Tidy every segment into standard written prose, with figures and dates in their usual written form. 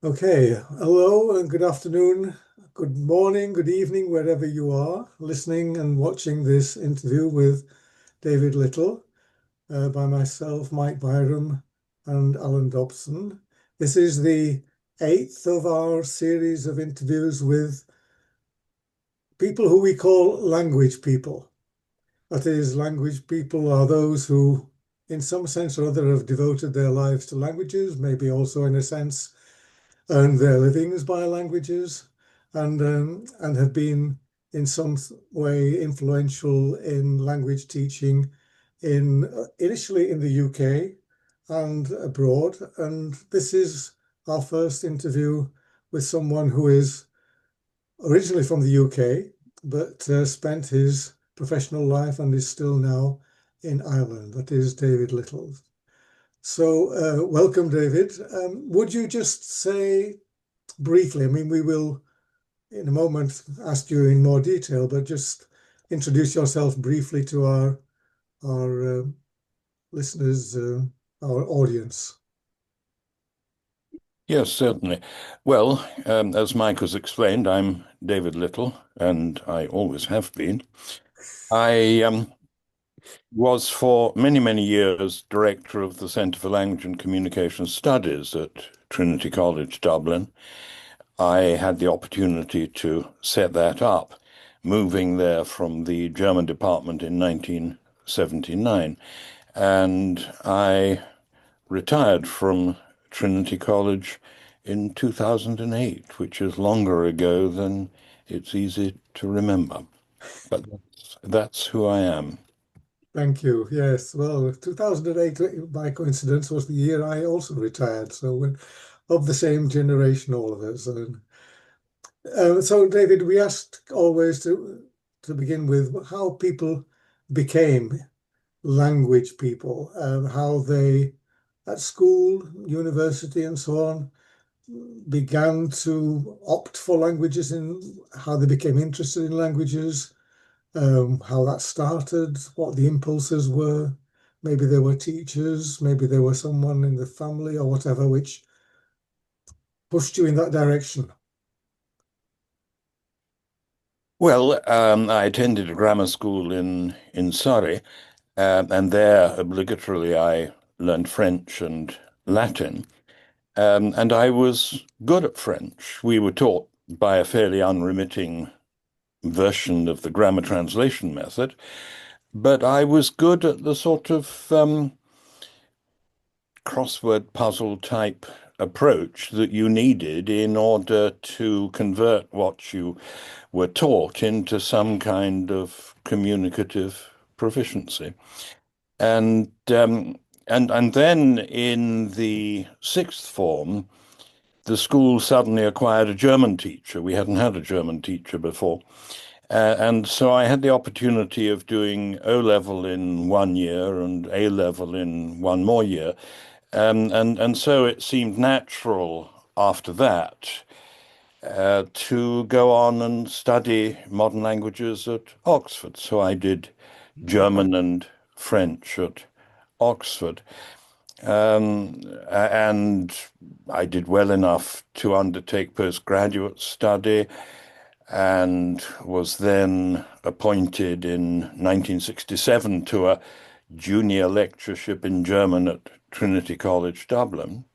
Okay, hello and good afternoon, good morning, good evening, wherever you are listening and watching this interview with David Little by myself, Mike Byram, and Alan Dobson. This is the eighth of our series of interviews with people who we call language people. That is, language people are those who, in some sense or other, have devoted their lives to languages, maybe also in a sense earned their livings by languages and have been in some way influential in language teaching in initially in the UK and abroad. And this is our first interview with someone who is originally from the UK, but spent his professional life and is still now in Ireland. That is David Little. So, welcome, David. Would you just say briefly, I mean, we will in a moment ask you in more detail, but just introduce yourself briefly to our listeners, our audience. Yes, certainly. Well, as Mike has explained, I'm David Little, and I always have been. I was for many, many years director of the Centre for Language and Communication Studies at Trinity College Dublin. I had the opportunity to set that up, moving there from the German department in 1979, and I retired from Trinity College in 2008, which is longer ago than it's easy to remember. But that's who I am. Thank you. Yes, well, 2008, by coincidence, was the year I also retired. So we're of the same generation, all of us. And so, David, we asked always to begin with how people became language people, how they at school, university, and so on began to opt for languages and how they became interested in languages, how that started, what the impulses were. Maybe there were teachers, maybe there was someone in the family or whatever which pushed you in that direction. Well, I attended a grammar school in Surrey, and there obligatorily I learned French and Latin, and I was good at French. We were taught by a fairly unremitting version of the grammar translation method, but I was good at the sort of crossword puzzle type approach that you needed in order to convert what you were taught into some kind of communicative proficiency. And and then in the sixth form, the school suddenly acquired a German teacher. We hadn't had a German teacher before. And so I had the opportunity of doing O level in 1 year and A level in one more year. And so it seemed natural after that to go on and study modern languages at Oxford. So I did German and French at Oxford. And I did well enough to undertake postgraduate study and was then appointed in 1967 to a junior lectureship in German at Trinity College Dublin,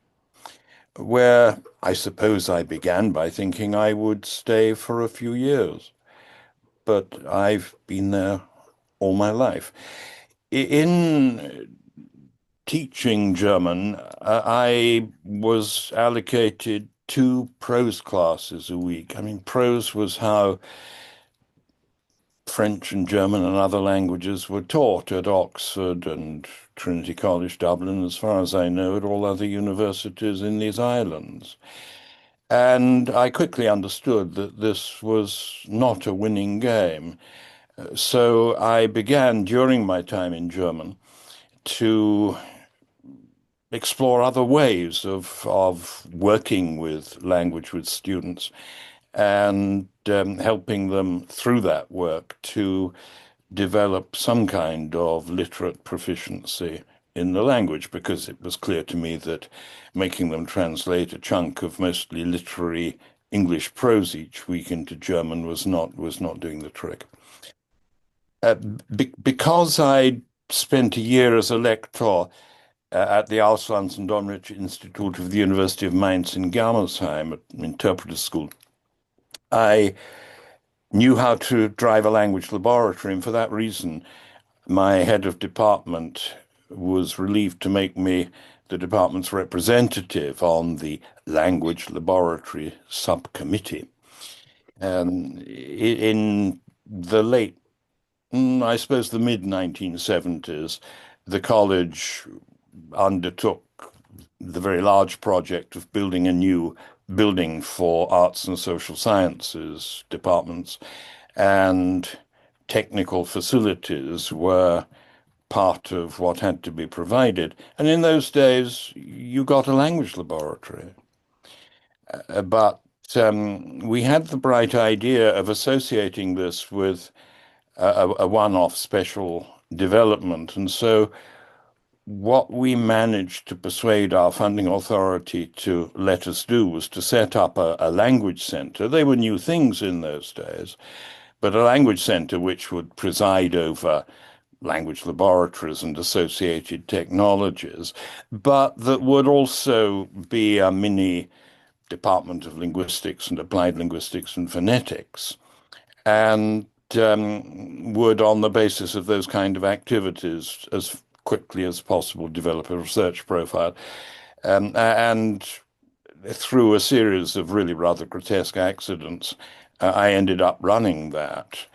where I suppose I began by thinking I would stay for a few years, but I've been there all my life. In teaching German, I was allocated two prose classes a week. I mean, prose was how French and German and other languages were taught at Oxford and Trinity College Dublin, as far as I know, at all other universities in these islands. And I quickly understood that this was not a winning game. So I began during my time in German to explore other ways of working with language with students and helping them through that work to develop some kind of literate proficiency in the language, because it was clear to me that making them translate a chunk of mostly literary English prose each week into German was not doing the trick. Because I spent a year as a lector at the Auslands- und Institute of the University of Mainz in Germersheim, at an interpreter school, I knew how to drive a language laboratory, and for that reason, my head of department was relieved to make me the department's representative on the language laboratory subcommittee. In the late, I suppose the mid 1970s, the college undertook the very large project of building a new building for arts and social sciences departments, and technical facilities were part of what had to be provided. And in those days, you got a language laboratory. But we had the bright idea of associating this with a one-off special development. And so what we managed to persuade our funding authority to let us do was to set up a language center. They were new things in those days, but a language center which would preside over language laboratories and associated technologies, but that would also be a mini Department of Linguistics and Applied Linguistics and Phonetics, and would, on the basis of those kind of activities, as quickly as possible, develop a research profile. And through a series of really rather grotesque accidents, I ended up running that,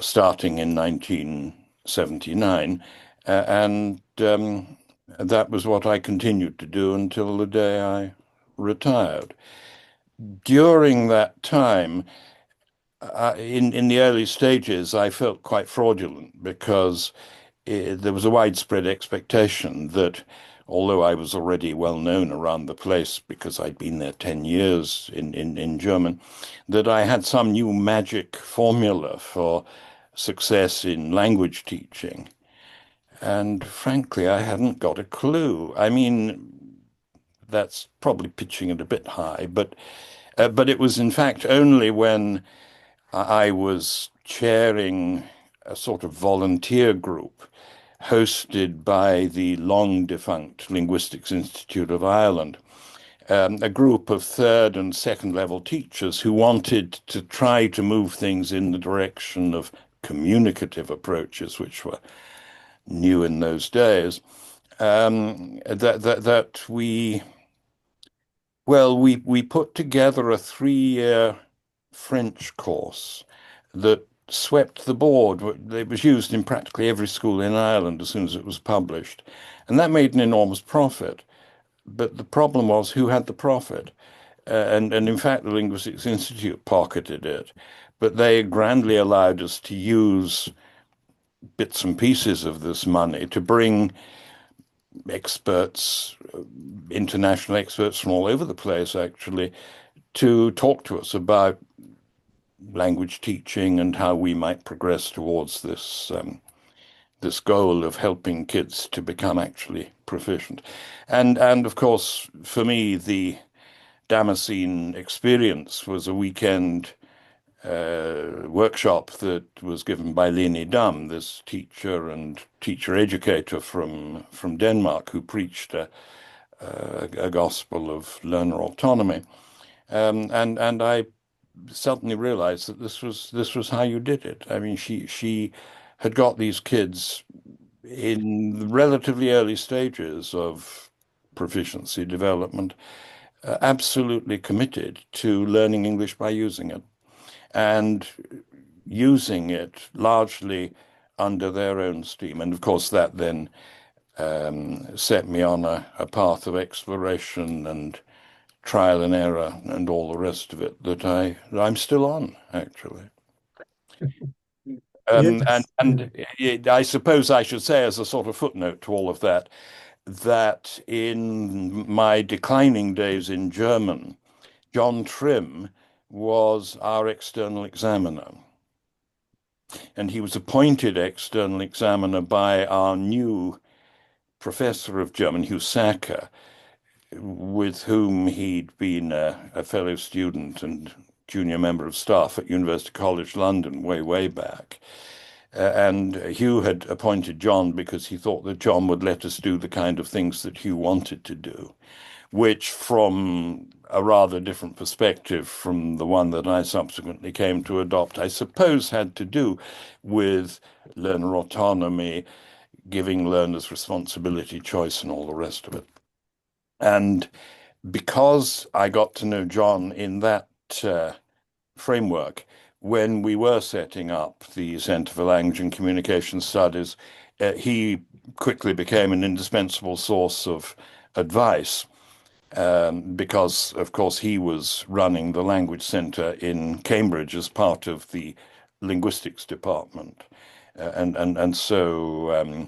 starting in 1979, and that was what I continued to do until the day I retired. During that time, in the early stages, I felt quite fraudulent because there was a widespread expectation that, although I was already well known around the place because I'd been there 10 years in German, that I had some new magic formula for success in language teaching. And frankly, I hadn't got a clue. I mean, that's probably pitching it a bit high, but it was in fact only when I was chairing a sort of volunteer group hosted by the long defunct Linguistics Institute of Ireland, a group of third and second level teachers who wanted to try to move things in the direction of communicative approaches, which were new in those days, that we put together a 3-year French course that swept the board. It was used in practically every school in Ireland as soon as it was published, and that made an enormous profit. But the problem was, who had the profit? And in fact, the Linguistics Institute pocketed it, but they grandly allowed us to use bits and pieces of this money to bring experts, international experts from all over the place, actually, to talk to us about language teaching and how we might progress towards this goal of helping kids to become actually proficient. And of course, for me, the Damascene experience was a weekend workshop that was given by Lene Dam, this teacher and teacher educator from Denmark, who preached a gospel of learner autonomy. And I suddenly realized that this was how you did it. I mean, she had got these kids in the relatively early stages of proficiency development, absolutely committed to learning English by using it, and using it largely under their own steam. And of course, that then set me on a path of exploration and trial and error and all the rest of it that I'm still on, actually. Yes. I suppose I should say, as a sort of footnote to all of that, that in my declining days in German, John Trim was our external examiner. And he was appointed external examiner by our new professor of German, Hugh Sacker, with whom he'd been a fellow student and junior member of staff at University College London way back. And Hugh had appointed John because he thought that John would let us do the kind of things that Hugh wanted to do, which, from a rather different perspective from the one that I subsequently came to adopt, I suppose had to do with learner autonomy, giving learners responsibility, choice, and all the rest of it. And because I got to know John in that framework, when we were setting up the Centre for Language and Communication Studies, he quickly became an indispensable source of advice because, of course, he was running the Language Centre in Cambridge as part of the linguistics department, and so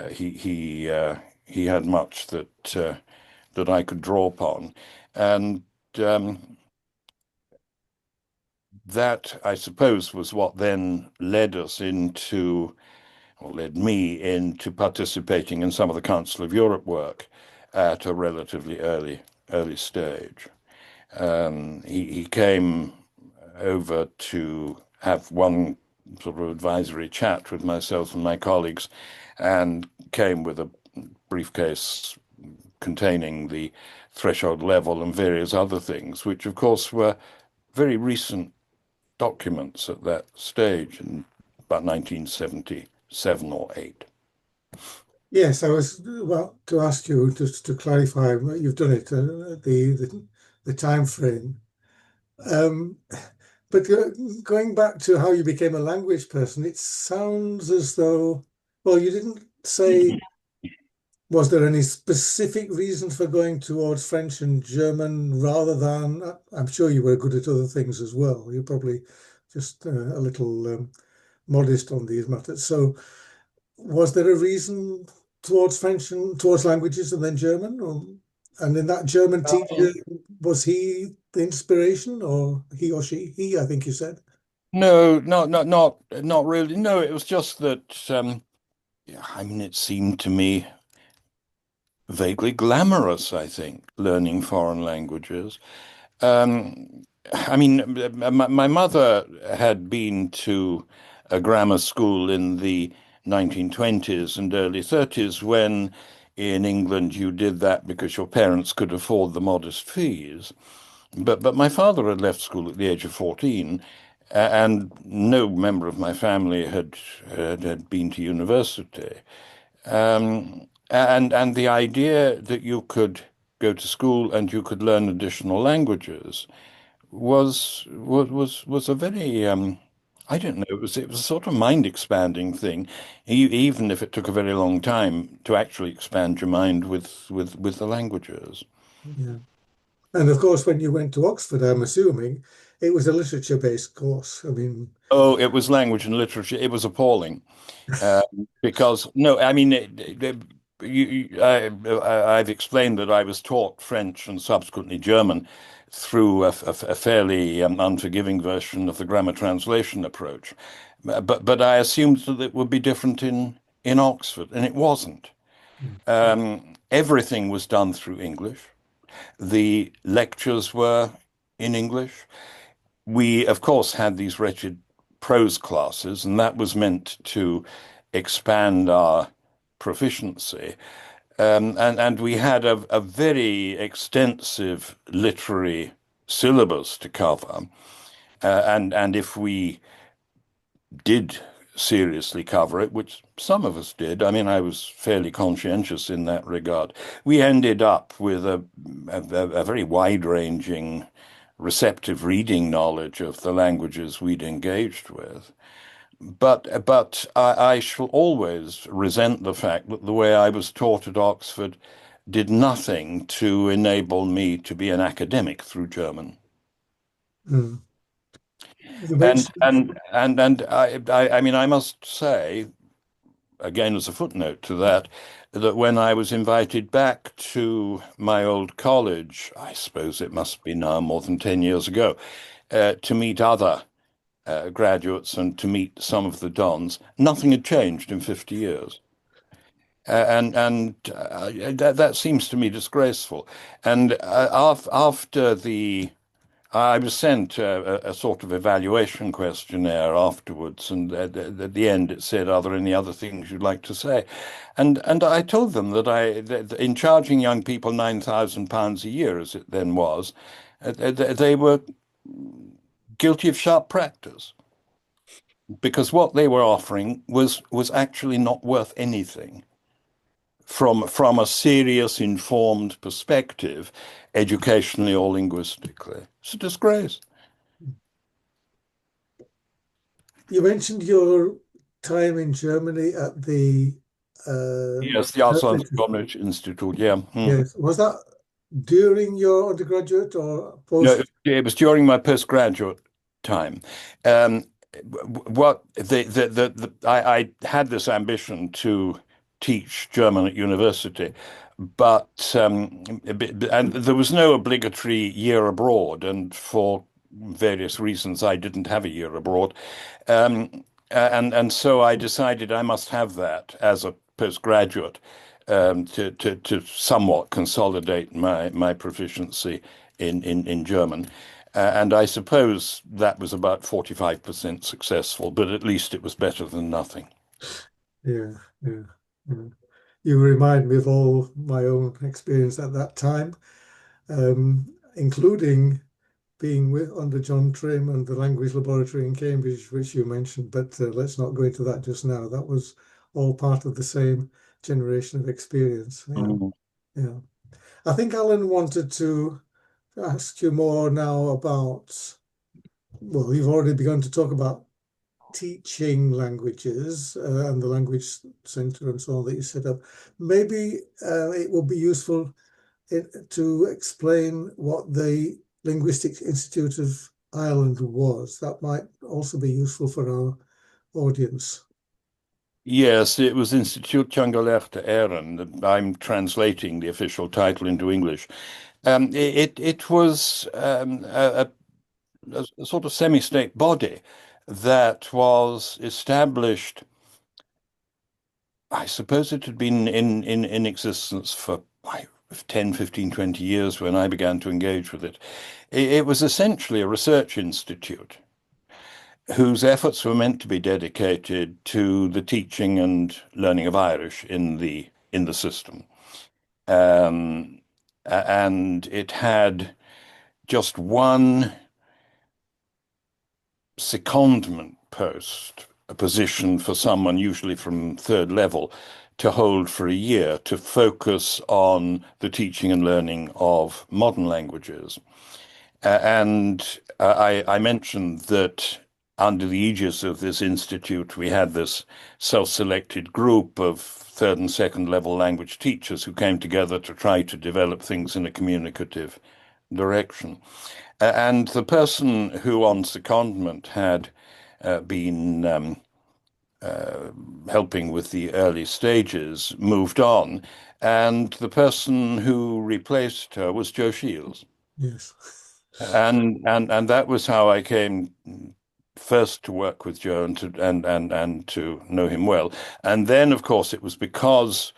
he had much that I could draw upon, and that, I suppose, was what then led us into, or led me into participating in some of the Council of Europe work at a relatively early stage. He came over to have one sort of advisory chat with myself and my colleagues, and came with a briefcase containing the threshold level and various other things, which of course were very recent documents at that stage in about 1977 or 8. Yes, I was well to ask you just to clarify. You've done it, the time frame. Um, but going back to how you became a language person, it sounds as though, well, you didn't say, was there any specific reason for going towards French and German rather than, I'm sure you were good at other things as well. You're probably just a little modest on these matters. So was there a reason towards French and towards languages and then German? And in that German teacher, was he the inspiration or he or she? He, I think you said. No, not really. No, it was just that yeah, I mean, it seemed to me vaguely glamorous, I think, learning foreign languages. Um, I mean, my mother had been to a grammar school in the 1920s and early 30s when in England you did that because your parents could afford the modest fees. But my father had left school at the age of 14, and no member of my family had been to university. And the idea that you could go to school and you could learn additional languages was a very I don't know, it was a sort of mind expanding thing, even if it took a very long time to actually expand your mind with the languages. Yeah. And of course, when you went to Oxford, I'm assuming it was a literature-based course. I mean, Oh, it was language and literature. It was appalling. Uh, because no, I mean, I've explained that I was taught French and subsequently German through a fairly unforgiving version of the grammar translation approach, but I assumed that it would be different in Oxford, and it wasn't. Everything was done through English. The lectures were in English. We, of course, had these wretched prose classes, and that was meant to expand our proficiency. And we had a very extensive literary syllabus to cover. And if we did seriously cover it, which some of us did, I mean, I was fairly conscientious in that regard, we ended up with a very wide-ranging receptive reading knowledge of the languages we'd engaged with. But I shall always resent the fact that the way I was taught at Oxford did nothing to enable me to be an academic through German. mm. You And mentioned, and I mean, I must say, again as a footnote to that, that when I was invited back to my old college, I suppose it must be now more than 10 years ago, to meet other graduates and to meet some of the dons, nothing had changed in 50 years. That seems to me disgraceful. And after I was sent a sort of evaluation questionnaire afterwards, and at the end it said, "Are there any other things you'd like to say?" And I told them that in charging young people £9,000 a year, as it then was, they were guilty of sharp practice because what they were offering was actually not worth anything from a serious, informed perspective, educationally or linguistically. It's a disgrace. You mentioned your time in Germany at the Yes, the Auslands Institute. College Institute. Yeah. Yes. Was that during your undergraduate or No, post? it was during my postgraduate time. Um, what I had this ambition to teach German at university, but and there was no obligatory year abroad, and for various reasons, I didn't have a year abroad. And so I decided I must have that as a postgraduate to somewhat consolidate my proficiency in German. And I suppose that was about 45% successful, but at least it was better than nothing. Yeah, yeah, yeah. You remind me of all my own experience at that time, including being with under John Trim and the Language Laboratory in Cambridge, which you mentioned. But let's not go into that just now. That was all part of the same generation of experience. Yeah, Mm. yeah. I think Alan wanted to ask you more now about, well, you've already begun to talk about teaching languages and the language center and so on that you set up. Maybe it would be useful to explain what the Linguistics Institute of Ireland was. That might also be useful for our audience. Yes, it was Institut Teangaleachta Éireann. I'm translating the official title into English. It was a sort of semi-state body that was established. I suppose it had been in existence for 10, 15, 20 years when I began to engage with it. It was essentially a research institute whose efforts were meant to be dedicated to the teaching and learning of Irish in the system. Um, and it had just one secondment post, a position for someone usually from third level to hold for a year to focus on the teaching and learning of modern languages. I mentioned that under the aegis of this institute, we had this self-selected group of third and second level language teachers who came together to try to develop things in a communicative direction. And the person who on secondment had been helping with the early stages moved on, and the person who replaced her was Joe Shields. Yes. And that was how I came first to work with Joe and to know him well. And then, of course, it was because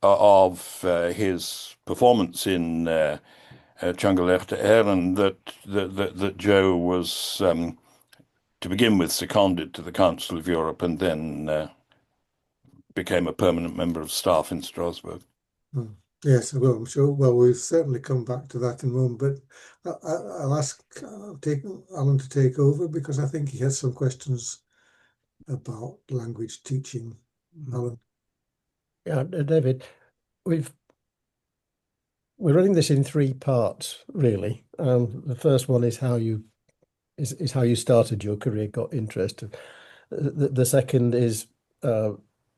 of his performance in Teangaleachta Éireann that Joe was, to begin with, seconded to the Council of Europe and then became a permanent member of staff in Strasbourg. Mm. Yes, well, I'm sure. Well, we'll certainly come back to that in a moment, but I'll ask take Alan to take over because I think he has some questions about language teaching. Alan. Yeah, David, we've we're running this in three parts, really. The first one is how you is how you started your career, got interested. The second is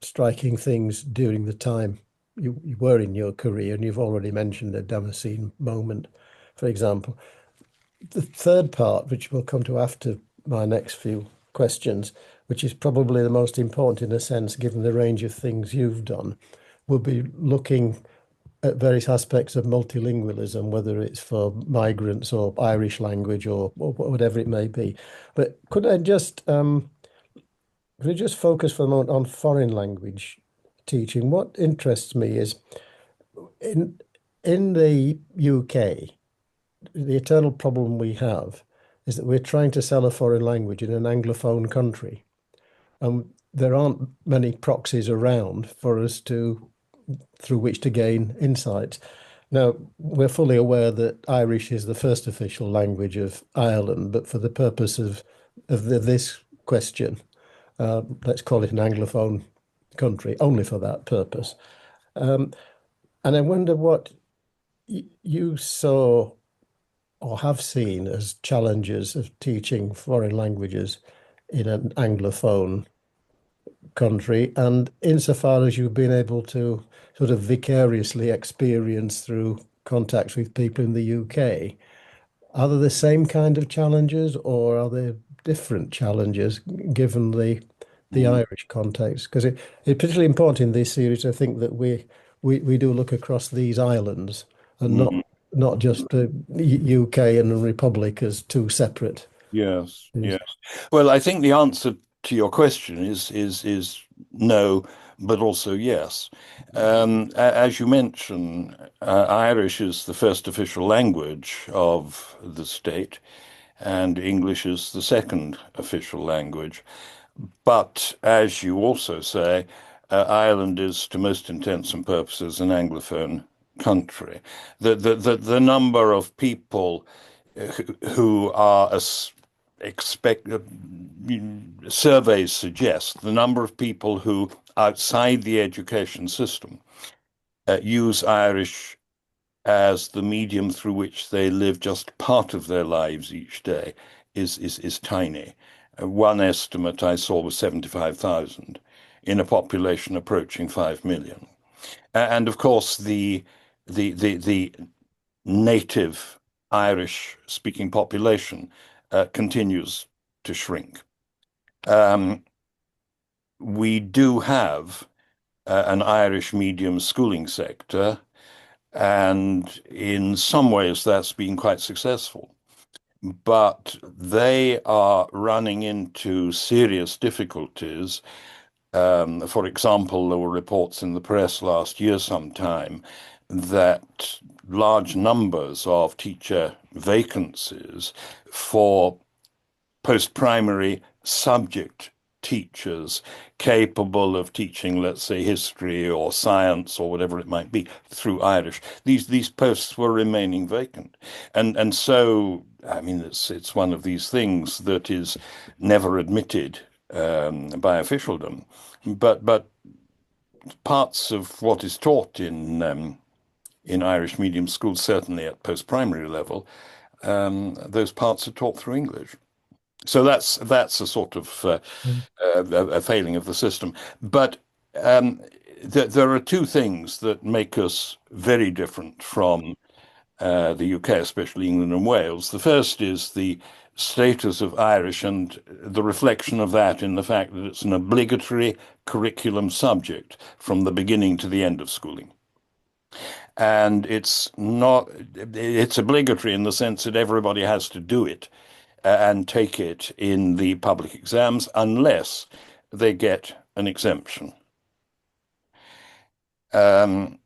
striking things during the time you were in your career, and you've already mentioned the Damascene moment, for example. The third part, which we'll come to after my next few questions, which is probably the most important in a sense, given the range of things you've done, will be looking at various aspects of multilingualism, whether it's for migrants or Irish language or whatever it may be. But could I just focus for a moment on foreign language teaching, what interests me is in the UK, the eternal problem we have is that we're trying to sell a foreign language in an Anglophone country. There aren't many proxies around for us through which to gain insights. Now, we're fully aware that Irish is the first official language of Ireland, but for the purpose of this question, let's call it an Anglophone country, only for that purpose. And I wonder what you saw or have seen as challenges of teaching foreign languages in an Anglophone country, and insofar as you've been able to sort of vicariously experience through contacts with people in the UK, are there the same kind of challenges or are there different challenges given the Irish context? Because it's particularly important in this series, I think, that we do look across these islands and not just the UK and the Republic as two separate. Yes, yes. Well, I think the answer to your question is no, but also yes. As you mentioned, Irish is the first official language of the state, and English is the second official language. But as you also say, Ireland is, to most intents and purposes, an Anglophone country. The number of people who are surveys suggest the number of people who outside the education system use Irish as the medium through which they live just part of their lives each day is tiny. One estimate I saw was 75,000 in a population approaching 5 million. And of course, the native Irish-speaking population continues to shrink. We do have an Irish medium schooling sector, and in some ways that's been quite successful. But they are running into serious difficulties. For example, there were reports in the press last year sometime that large numbers of teacher vacancies for post-primary subject teachers capable of teaching, let's say, history or science or whatever it might be through Irish. These posts were remaining vacant. And so, I mean, it's one of these things that is never admitted by officialdom. But parts of what is taught in Irish medium schools, certainly at post-primary level, those parts are taught through English. So that's a sort of a failing of the system. But there are two things that make us very different from the UK, especially England and Wales. The first is the status of Irish and the reflection of that in the fact that it's an obligatory curriculum subject from the beginning to the end of schooling. And it's obligatory in the sense that everybody has to do it and take it in the public exams unless they get an exemption. And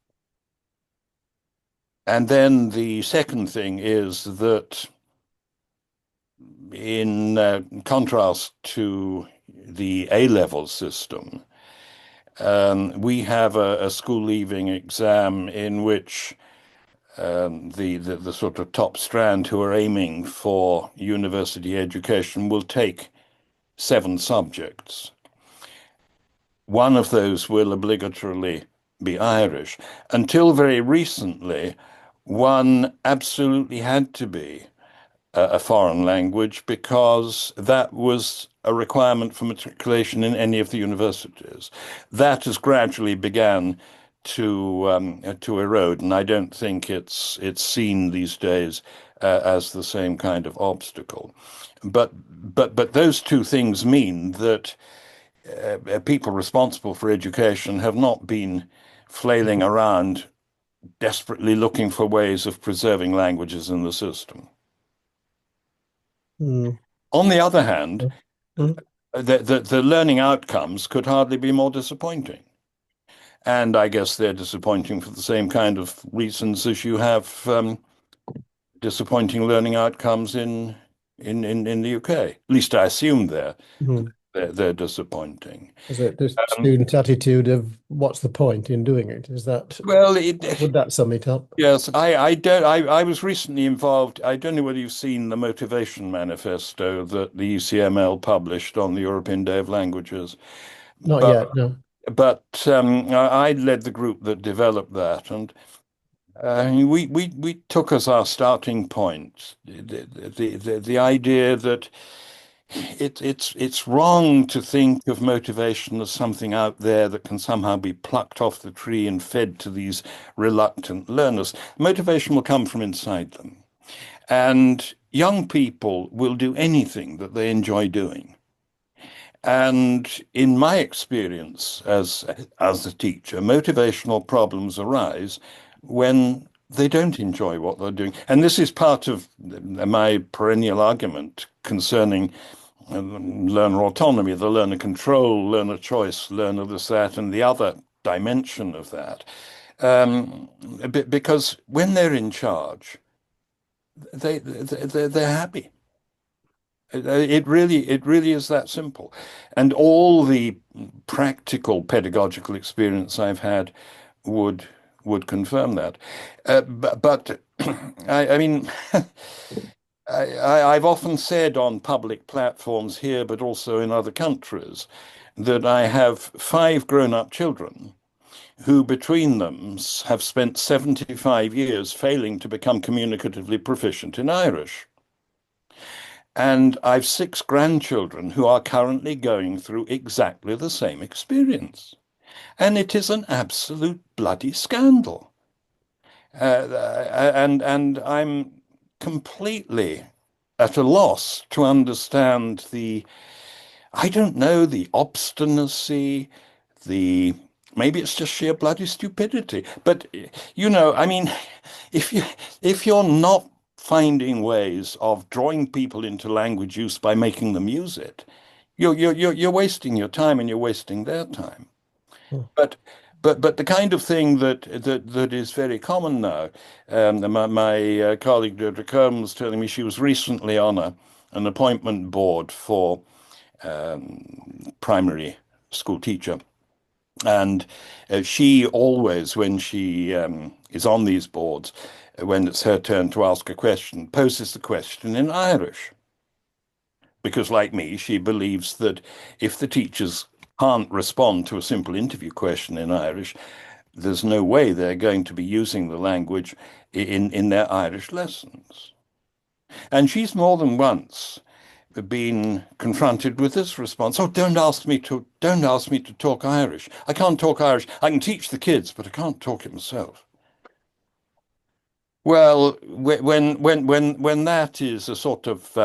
then the second thing is that in contrast to the A-level system, we have a school leaving exam in which the sort of top strand who are aiming for university education will take 7 subjects. One of those will obligatorily be Irish. Until very recently, one absolutely had to be a foreign language because that was a requirement for matriculation in any of the universities. That has gradually began to erode, and I don't think it's seen these days as the same kind of obstacle. But those two things mean that people responsible for education have not been flailing around desperately looking for ways of preserving languages in the system. On the other hand, the learning outcomes could hardly be more disappointing. And I guess they're disappointing for the same kind of reasons as you have disappointing learning outcomes in the UK. At least I assume Mhm. they're disappointing. Is it the Um, student attitude of what's the point in doing it? Is that, well, would that sum it up? yes, I don't. I was recently involved. I don't know whether you've seen the motivation manifesto that the UCML published on the European Day of Languages, Not but yet, no. I led the group that developed that, and we took as our starting point the idea that it's wrong to think of motivation as something out there that can somehow be plucked off the tree and fed to these reluctant learners. Motivation will come from inside them. And young people will do anything that they enjoy doing. And in my experience as a teacher, motivational problems arise when they don't enjoy what they're doing. And this is part of my perennial argument concerning learner autonomy, the learner control, learner choice, learner this, that, and the other dimension of that. Um, because when they're in charge, they're happy. It really is that simple. And all the practical pedagogical experience I've had would would confirm that. But I mean, I've often said on public platforms here, but also in other countries, that I have 5 grown-up children who between them have spent 75 years failing to become communicatively proficient in Irish. And I've 6 grandchildren who are currently going through exactly the same experience. And it is an absolute bloody scandal. And I'm completely at a loss to understand I don't know, the obstinacy, the maybe it's just sheer bloody stupidity. But I mean, if you if you're not finding ways of drawing people into language use by making them use it, you're wasting your time and you're wasting their time. Hmm. But but the kind of thing that is very common now. My colleague Deirdre Curran was telling me she was recently on an appointment board for primary school teacher. And she always, when she is on these boards, when it's her turn to ask a question, poses the question in Irish. Because, like me, she believes that if the teachers can't respond to a simple interview question in Irish, there's no way they're going to be using the language in their Irish lessons. And she's more than once been confronted with this response. Oh, don't ask me to talk Irish. I can't talk Irish. I can teach the kids, but I can't talk it myself. Well, when that is a sort of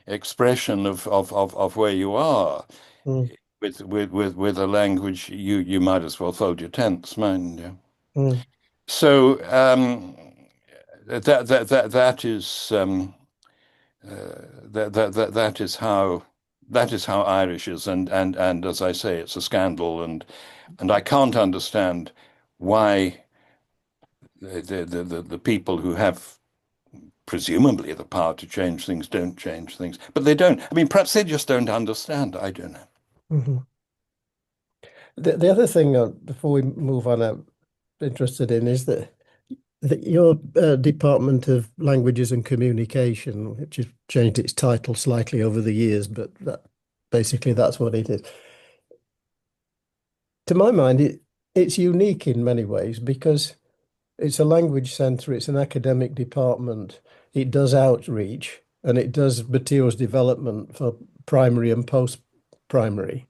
expression of where you are Mm, with a language, you might as well fold your tents, mind you. mm, So that is that is how Irish is, and as I say, it's a scandal, and I can't understand why the people who have presumably the power to change things don't change things, but they don't. I mean, perhaps they just don't understand. I don't know. mhm. The other thing, before we move on, I'm interested in is that your Department of Languages and Communication, which has changed its title slightly over the years, but basically that's what it is. To my mind, it's unique in many ways because it's a language centre, it's an academic department, it does outreach, and it does materials development for primary and post-primary.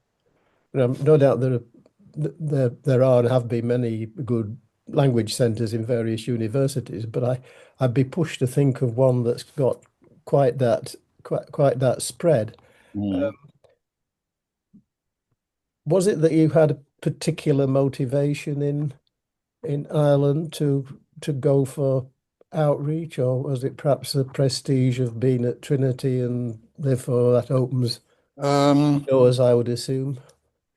No doubt there are and have been many good language centres in various universities, but I'd be pushed to think of one that's got quite that spread. Mm. Was it that you had a particular motivation in Ireland to go for outreach, or was it perhaps the prestige of being at Trinity and therefore that opens Um, doors, I would assume?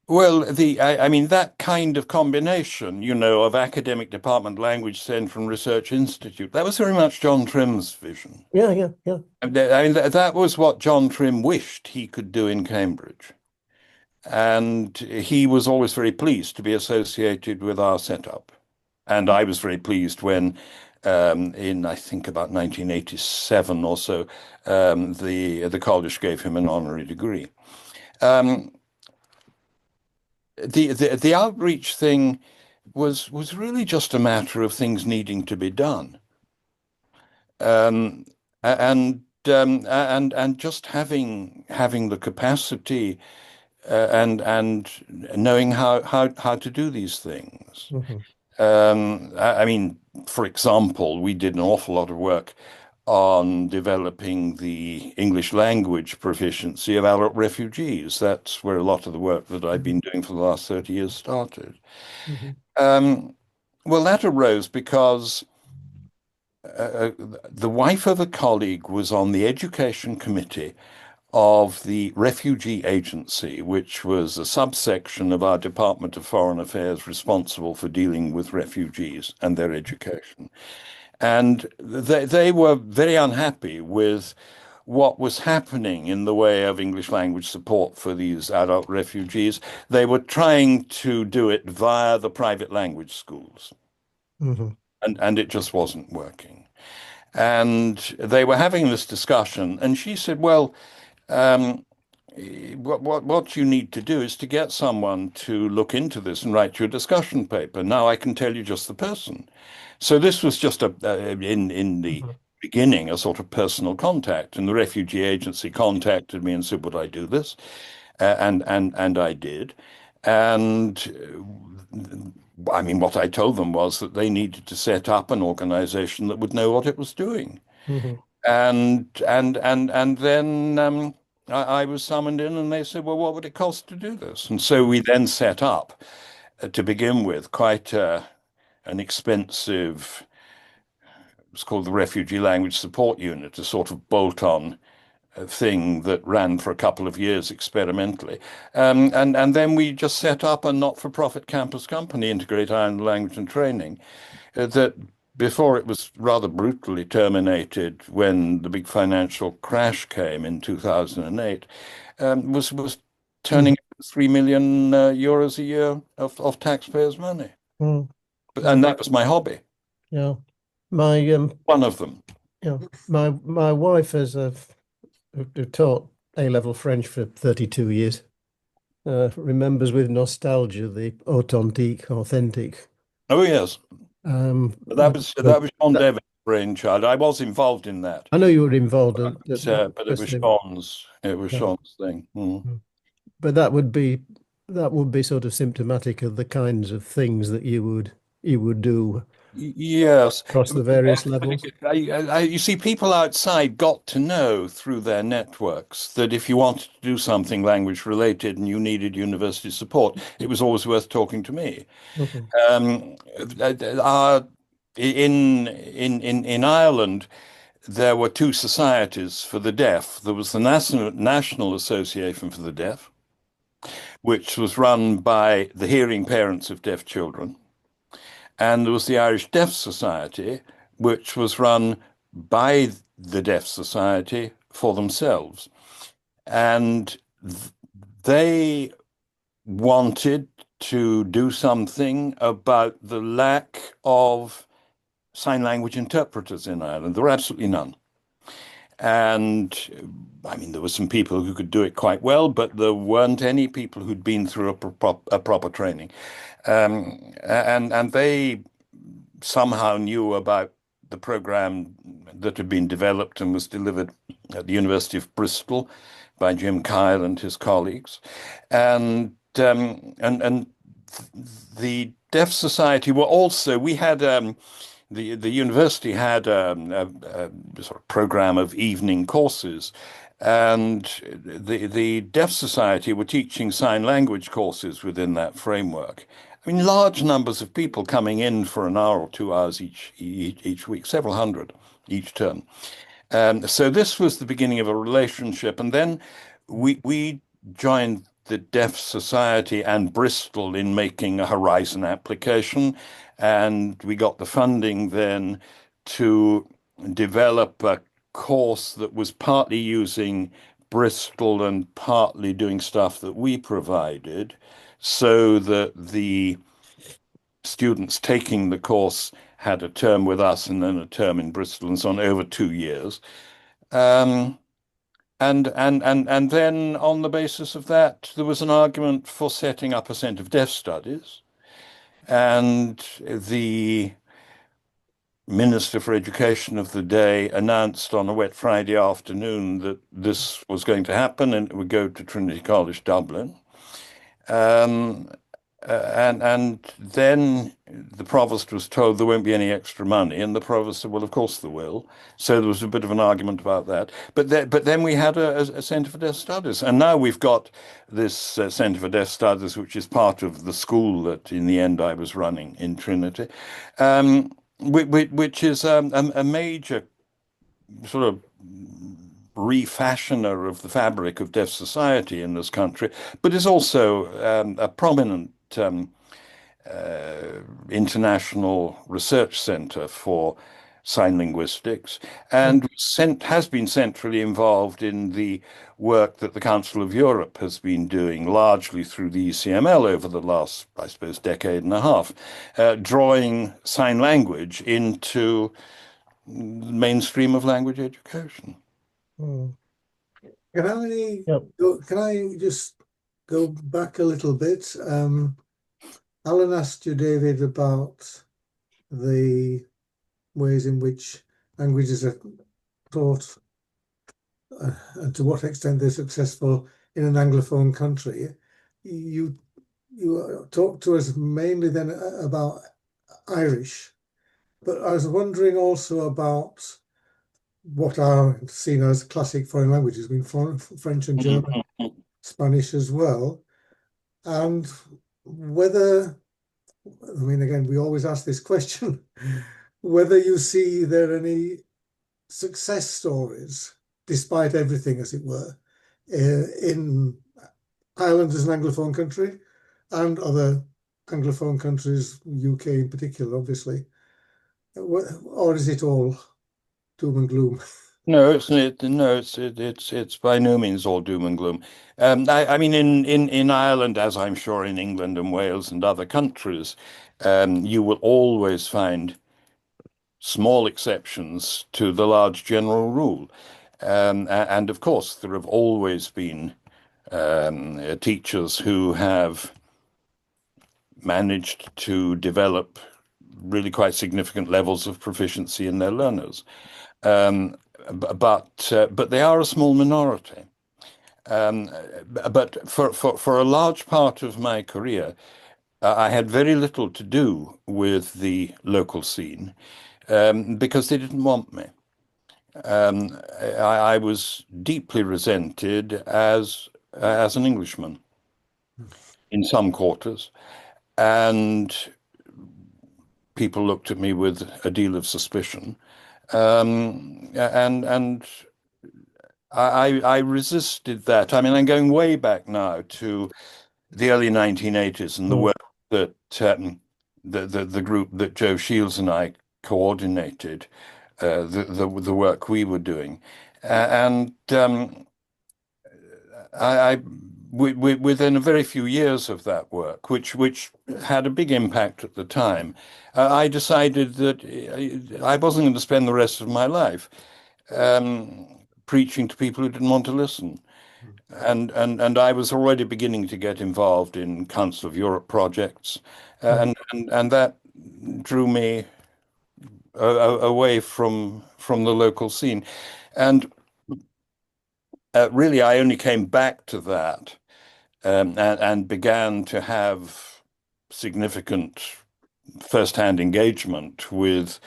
Well, I mean, that kind of combination, of academic department, language centre and research institute, that was very much John Trim's vision. Yeah, yeah, yeah. I mean, that was what John Trim wished he could do in Cambridge. And he was always very pleased to be associated with our setup. And I was very pleased when, in I think about 1987 or so, the college gave him an honorary degree. Um, the outreach thing was really just a matter of things needing to be done, um, and just having the capacity and knowing how to do these things. Hmm. I mean, for example, we did an awful lot of work on developing the English language proficiency of adult refugees. That's where a lot of the work that I've been doing for the last 30 years started. Hmm. Um, well, that arose because the wife of a colleague was on the education committee of the Refugee Agency, which was a subsection of our Department of Foreign Affairs responsible for dealing with refugees and their education. And they were very unhappy with what was happening in the way of English language support for these adult refugees. They were trying to do it via the private language schools, Hmm. and it just wasn't working. And they were having this discussion, and she said, well, um, what you need to do is to get someone to look into this and write you a discussion paper. Now I can tell you just the person. So this was just in the Hmm. beginning a sort of personal contact, and the refugee agency contacted me and said, "Would I do this?" And I did. And I mean, what I told them was that they needed to set up an organization that would know what it was doing. Hmm. And then I was summoned in, and they said, "Well, what would it cost to do this?" And so we then set up, to begin with, quite an expensive. It was called the Refugee Language Support Unit, a sort of bolt-on thing that ran for a couple of years experimentally. And then we just set up a not-for-profit campus company, Integrate Ireland Language and Training, that before it was rather brutally terminated when the big financial crash came in 2008, was turning 3 million euros a year of taxpayers' money. Mm. And that was my hobby, Yeah. My one of them. yeah, my wife has who taught A-level French for 32 years. Remembers with nostalgia the authentic. Oh, yes. Um, That was Sean that, Devin's brainchild. I was involved in that. I know you were involved, But it was yeah. Sean's thing. Mm. Mm. But that would be sort of symptomatic of the kinds of things that you would do Yes, across the various levels. you see, people outside got to know through their networks that if you wanted to do something language related and you needed university support, it was always worth talking to me. Mhm. Um, our, in Ireland, there were two societies for the deaf. There was the National Association for the Deaf, which was run by the hearing parents of deaf children. And there was the Irish Deaf Society, which was run by the Deaf Society for themselves. And they wanted to do something about the lack of sign language interpreters in Ireland. There were absolutely none. And I mean, there were some people who could do it quite well, but there weren't any people who'd been through a proper training. And they somehow knew about the program that had been developed and was delivered at the University of Bristol by Jim Kyle and his colleagues, and the Deaf Society were also we had the university had a sort of program of evening courses. And the Deaf Society were teaching sign language courses within that framework. I mean, large numbers of people coming in for an hour or 2 hours each week, several hundred each term. So this was the beginning of a relationship, and then we joined the Deaf Society and Bristol in making a Horizon application, and we got the funding then to develop a course that was partly using Bristol and partly doing stuff that we provided, so that the students taking the course had a term with us and then a term in Bristol and so on over 2 years. Um, and then on the basis of that, there was an argument for setting up a Centre of Deaf Studies. And the Minister for Education of the day announced on a wet Friday afternoon that this was going to happen and it would go to Trinity College Dublin. Um, and then the provost was told there won't be any extra money, and the provost said, "Well, of course there will." So there was a bit of an argument about that. But then we had a Centre for Deaf Studies, and now we've got this Centre for Deaf Studies, which is part of the school that, in the end, I was running in Trinity, which is a major sort of refashioner of the fabric of deaf society in this country, but is also a prominent international research center for sign linguistics, and has been centrally involved in the work that the Council of Europe has been doing, largely through the ECML over the last, I suppose, decade and a half, drawing sign language into the mainstream of language education. Mm. Can I just go back a little bit? Alan asked you, David, about the ways in which languages are taught and to what extent they're successful in an Anglophone country. You talked to us mainly then about Irish, but I was wondering also about what are seen as classic foreign languages, I mean, French and German, Spanish as well, and whether, I mean, again, we always ask this question, whether you see there any success stories, despite everything, as it were, in Ireland as an Anglophone country and other Anglophone countries, UK in particular, obviously, or is it all doom and gloom? No, it's by no means all doom and gloom. I mean, in Ireland, as I'm sure in England and Wales and other countries, you will always find small exceptions to the large general rule. And of course, there have always been teachers who have managed to develop really quite significant levels of proficiency in their learners. But they are a small minority. But for a large part of my career, I had very little to do with the local scene because they didn't want me. I was deeply resented as an Englishman in some quarters, and people looked at me with a deal of suspicion. And I resisted that. I mean, I'm going way back now to the early 1980s and the work that the group that Joe Shields and I coordinated, the work we were doing, and within a very few years of that work, which had a big impact at the time, I decided that I wasn't going to spend the rest of my life preaching to people who didn't want to listen. And I was already beginning to get involved in Council of Europe projects, and that drew me away from the local scene. And really, I only came back to that and began to have significant first-hand engagement with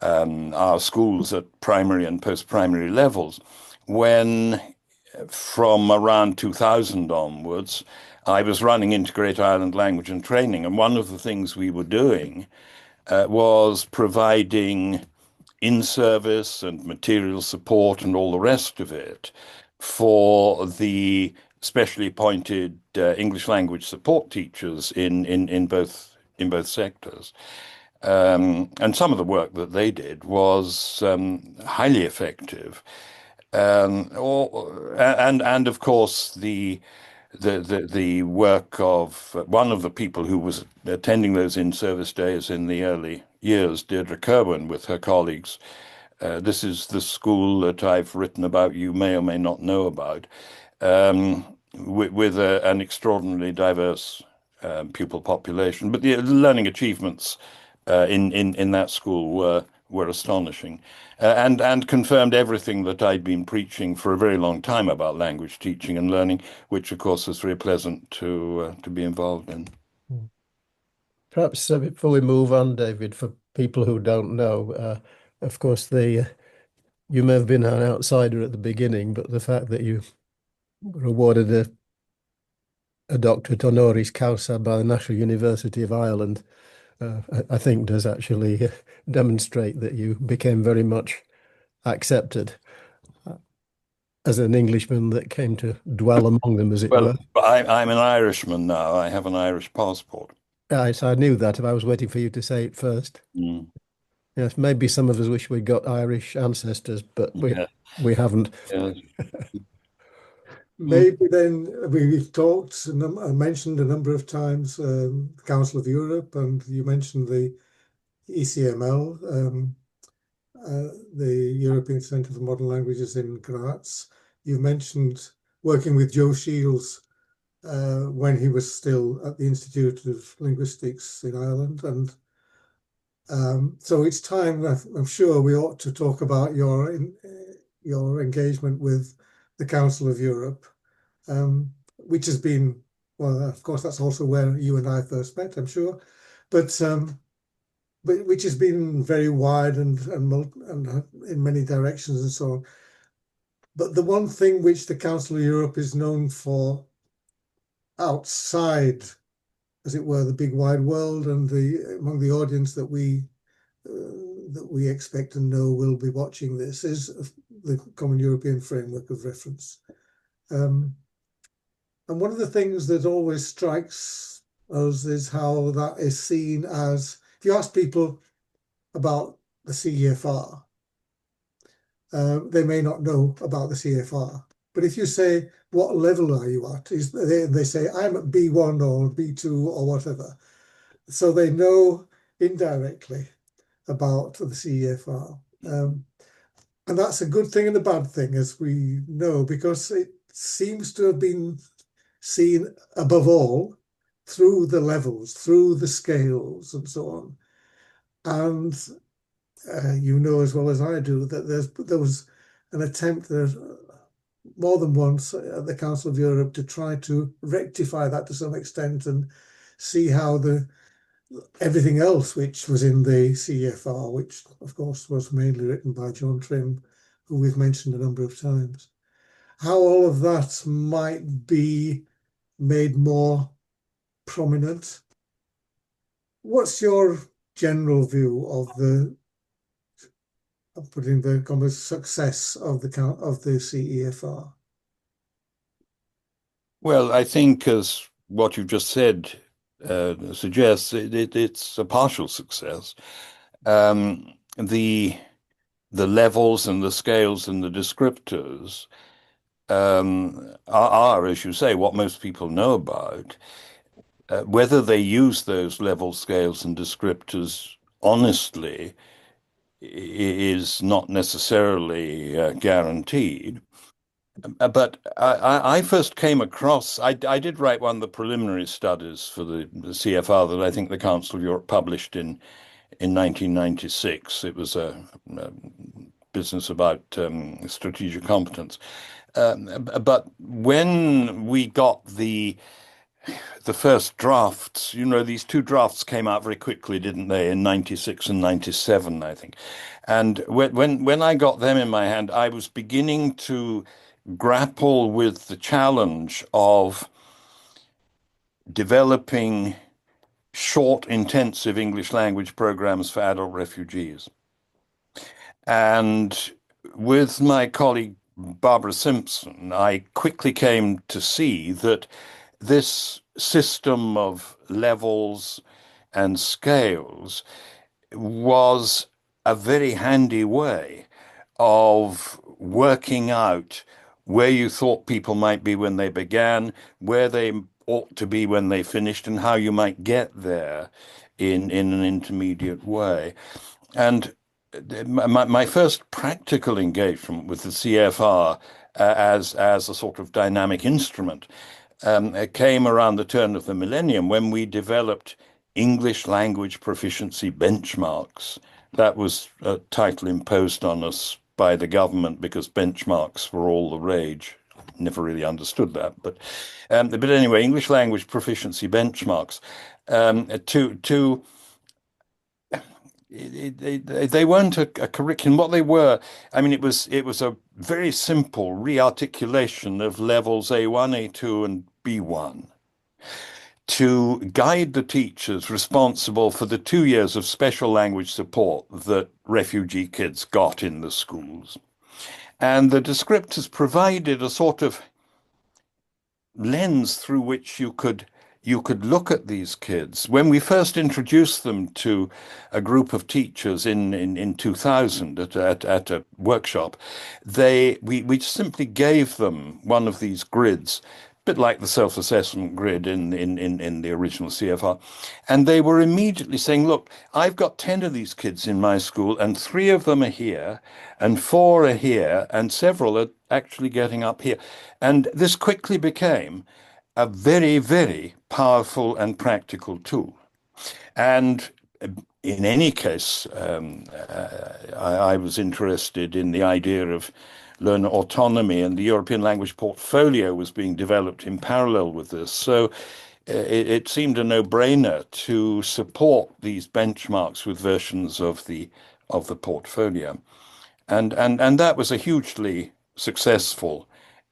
our schools at primary and post-primary levels when, from around 2000 onwards, I was running Integrate Ireland Language and Training, and one of the things we were doing was providing in-service and material support and all the rest of it for the specially appointed English language support teachers in both sectors. And some of the work that they did was highly effective. And of course the work of one of the people who was attending those in-service days in the early years, Deirdre Kerwin, with her colleagues. This is the school that I've written about, you may or may not know about, with an extraordinarily diverse pupil population. But the learning achievements in that school were astonishing, and confirmed everything that I'd been preaching for a very long time about language teaching and learning, which of course was very pleasant to be involved in. Perhaps before we move on, David, for people who don't know, of course, you may have been an outsider at the beginning, but the fact that you were awarded a doctorate honoris causa by the National University of Ireland, I think does actually demonstrate that you became very much accepted as an Englishman that came to dwell among them, as it Well, were. I'm an Irishman now. I have an Irish passport. Right, I knew that. I was waiting for you to say it first. Mm. Yes, maybe some of us wish we got Irish ancestors, but Yeah. we haven't. Yeah. Maybe then we've talked and mentioned a number of times the Council of Europe, and you mentioned the ECML, the European Centre for Modern Languages in Graz. You mentioned working with Joe Shields when he was still at the Institute of Linguistics in Ireland, and so it's time. I'm sure we ought to talk about your engagement with the Council of Europe, which has been, well, of course, that's also where you and I first met, I'm sure, but which has been very wide and in many directions and so on. But the one thing which the Council of Europe is known for outside, as it were, the big wide world and among the audience that we expect and know will be watching this, is the Common European Framework of Reference. And one of the things that always strikes us is how that is seen as, if you ask people about the CEFR, they may not know about the CFR. But if you say, what level are you at? They say, I'm at B1 or B2 or whatever. So they know indirectly about the CEFR. And that's a good thing and a bad thing, as we know, because it seems to have been seen above all through the levels, through the scales and so on. And you know as well as I do that there was an attempt more than once at the Council of Europe to try to rectify that to some extent and see how everything else which was in the CEFR, which of course was mainly written by John Trim, who we've mentioned a number of times, how all of that might be made more prominent. What's your general view of putting the comments, success of the CEFR? Well, I think, as what you've just said suggests, it's a partial success. The levels and the scales and the descriptors are, as you say, what most people know about. Whether they use those levels, scales, and descriptors honestly is not necessarily guaranteed. But I first came across, I did write one of the preliminary studies for the CFR that I think the Council of Europe published in 1996. It was a business about strategic competence. But when we got the first drafts, these two drafts came out very quickly, didn't they, in 96 and 97, I think. And when I got them in my hand, I was beginning to grapple with the challenge of developing short, intensive English language programs for adult refugees. And with my colleague Barbara Simpson, I quickly came to see that this system of levels and scales was a very handy way of working out where you thought people might be when they began, where they ought to be when they finished, and how you might get there in an intermediate way. And my first practical engagement with the CFR as a sort of dynamic instrument came around the turn of the millennium when we developed English language proficiency benchmarks. That was a title imposed on us by the government because benchmarks were all the rage. Never really understood that, but anyway, English language proficiency benchmarks to they weren't a curriculum. What they were, I mean, it was a very simple rearticulation of levels A1, A2, and B1 to guide the teachers responsible for the 2 years of special language support that refugee kids got in the schools. And the descriptors provided a sort of lens through which you could look at these kids. When we first introduced them to a group of teachers in 2000 at a workshop, we simply gave them one of these grids, a bit like the self-assessment grid in the original CFR, and they were immediately saying, "Look, I've got 10 of these kids in my school, and 3 of them are here, and 4 are here, and several are actually getting up here." And this quickly became a very, very powerful and practical tool. And in any case, I was interested in the idea of learner autonomy, and the European language portfolio was being developed in parallel with this. So it seemed a no-brainer to support these benchmarks with versions of the portfolio. And that was a hugely successful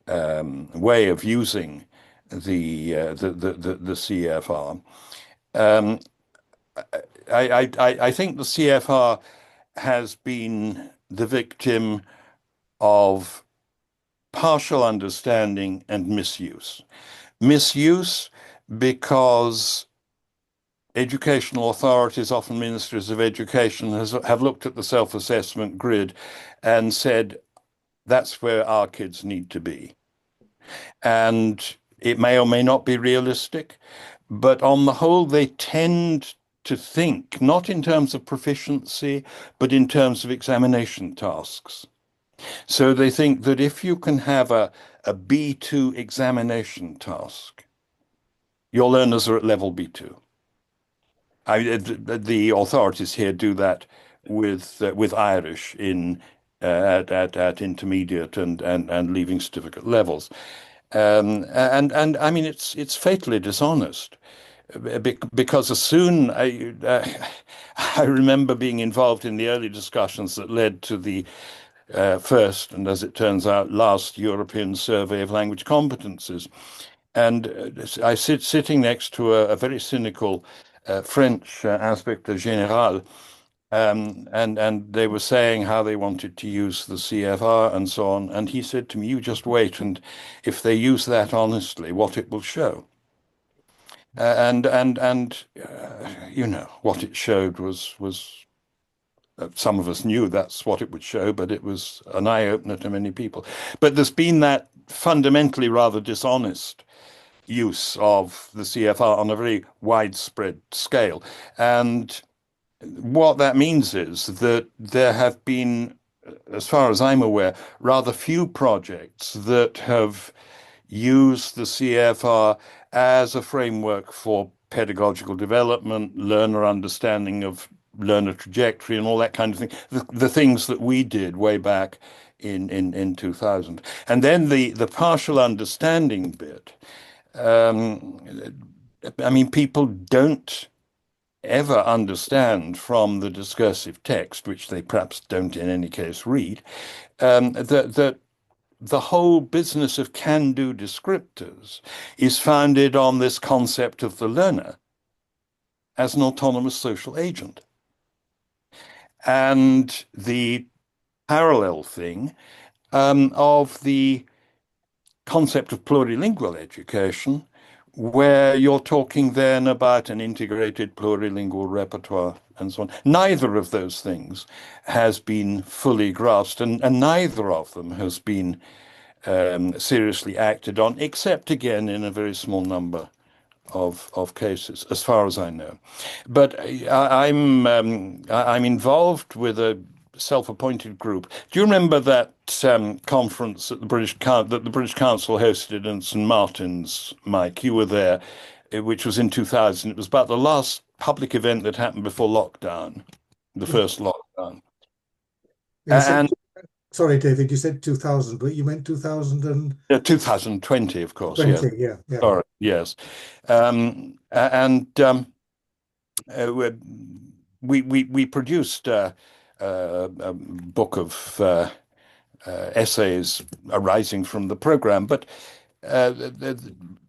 way of using the CFR. I think the CFR has been the victim of partial understanding and misuse. Misuse because educational authorities, often ministers of education, have looked at the self-assessment grid and said, that's where our kids need to be. And it may or may not be realistic, but on the whole, they tend to think not in terms of proficiency, but in terms of examination tasks. So they think that if you can have a B2 examination task, your learners are at level B2. The authorities here do that with Irish at intermediate and leaving certificate levels. And I mean, it's fatally dishonest because as soon I remember being involved in the early discussions that led to the first, and as it turns out, last European survey of language competences. And I sitting next to a very cynical French inspector général, and they were saying how they wanted to use the CFR and so on. And he said to me, "You just wait, and if they use that honestly, what it will show." You know, what it showed was some of us knew that's what it would show, but it was an eye-opener to many people. But there's been that fundamentally rather dishonest use of the CFR on a very widespread scale. And what that means is that there have been, as far as I'm aware, rather few projects that have used the CFR as a framework for pedagogical development, learner understanding of learner trajectory and all that kind of thing, the things that we did way back in 2000. And then the partial understanding bit, I mean, people don't ever understand from the discursive text, which they perhaps don't in any case read, that the whole business of can-do descriptors is founded on this concept of the learner as an autonomous social agent. And the parallel thing of the concept of plurilingual education, where you're talking then about an integrated plurilingual repertoire and so on. Neither of those things has been fully grasped, and neither of them has been seriously acted on, except again in a very small number of cases, as far as I know. But I'm involved with a self-appointed group. Do you remember that conference at that the British Council hosted in St Martin's, Mike? You were there, which was in 2000. It was about the last public event that happened before lockdown, the Yeah. first lockdown. You said, And sorry, David, you said 2000, but you meant 2020. 2020, of course, yes. Yeah, yeah. Sorry, yes. And we produced a book of essays arising from the program, but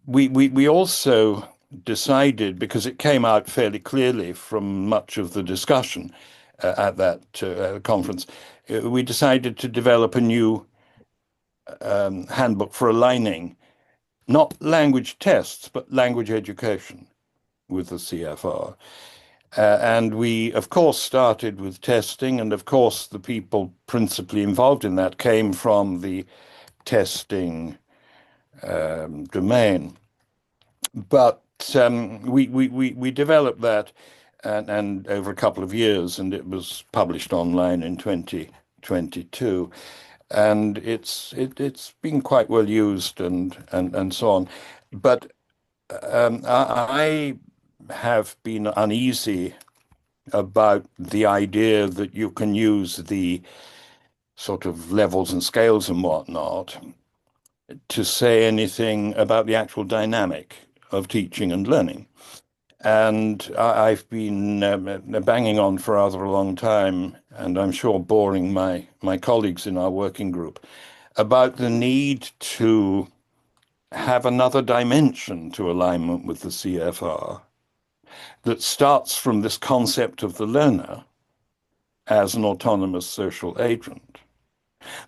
we also decided, because it came out fairly clearly from much of the discussion at that conference, we decided to develop a new handbook for aligning not language tests, but language education with the CFR. And we, of course, started with testing, and of course, the people principally involved in that came from the testing domain. But we developed that and over a couple of years, and it was published online in 2022. And it's been quite well used and so on. But I have been uneasy about the idea that you can use the sort of levels and scales and whatnot to say anything about the actual dynamic of teaching and learning. And I've been banging on for rather a long time, and I'm sure boring my colleagues in our working group, about the need to have another dimension to alignment with the CFR that starts from this concept of the learner as an autonomous social agent,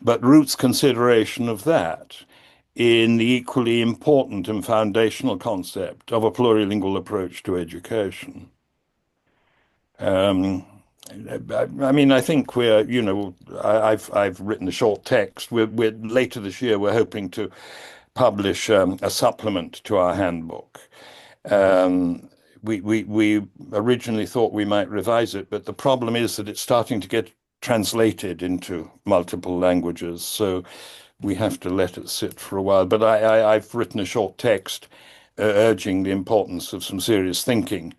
but roots consideration of that in the equally important and foundational concept of a plurilingual approach to education. I mean, I think I've written a short text. We're later this year. We're hoping to publish a supplement to our handbook. We originally thought we might revise it, but the problem is that it's starting to get translated into multiple languages, so we have to let it sit for a while. But I've written a short text urging the importance of some serious thinking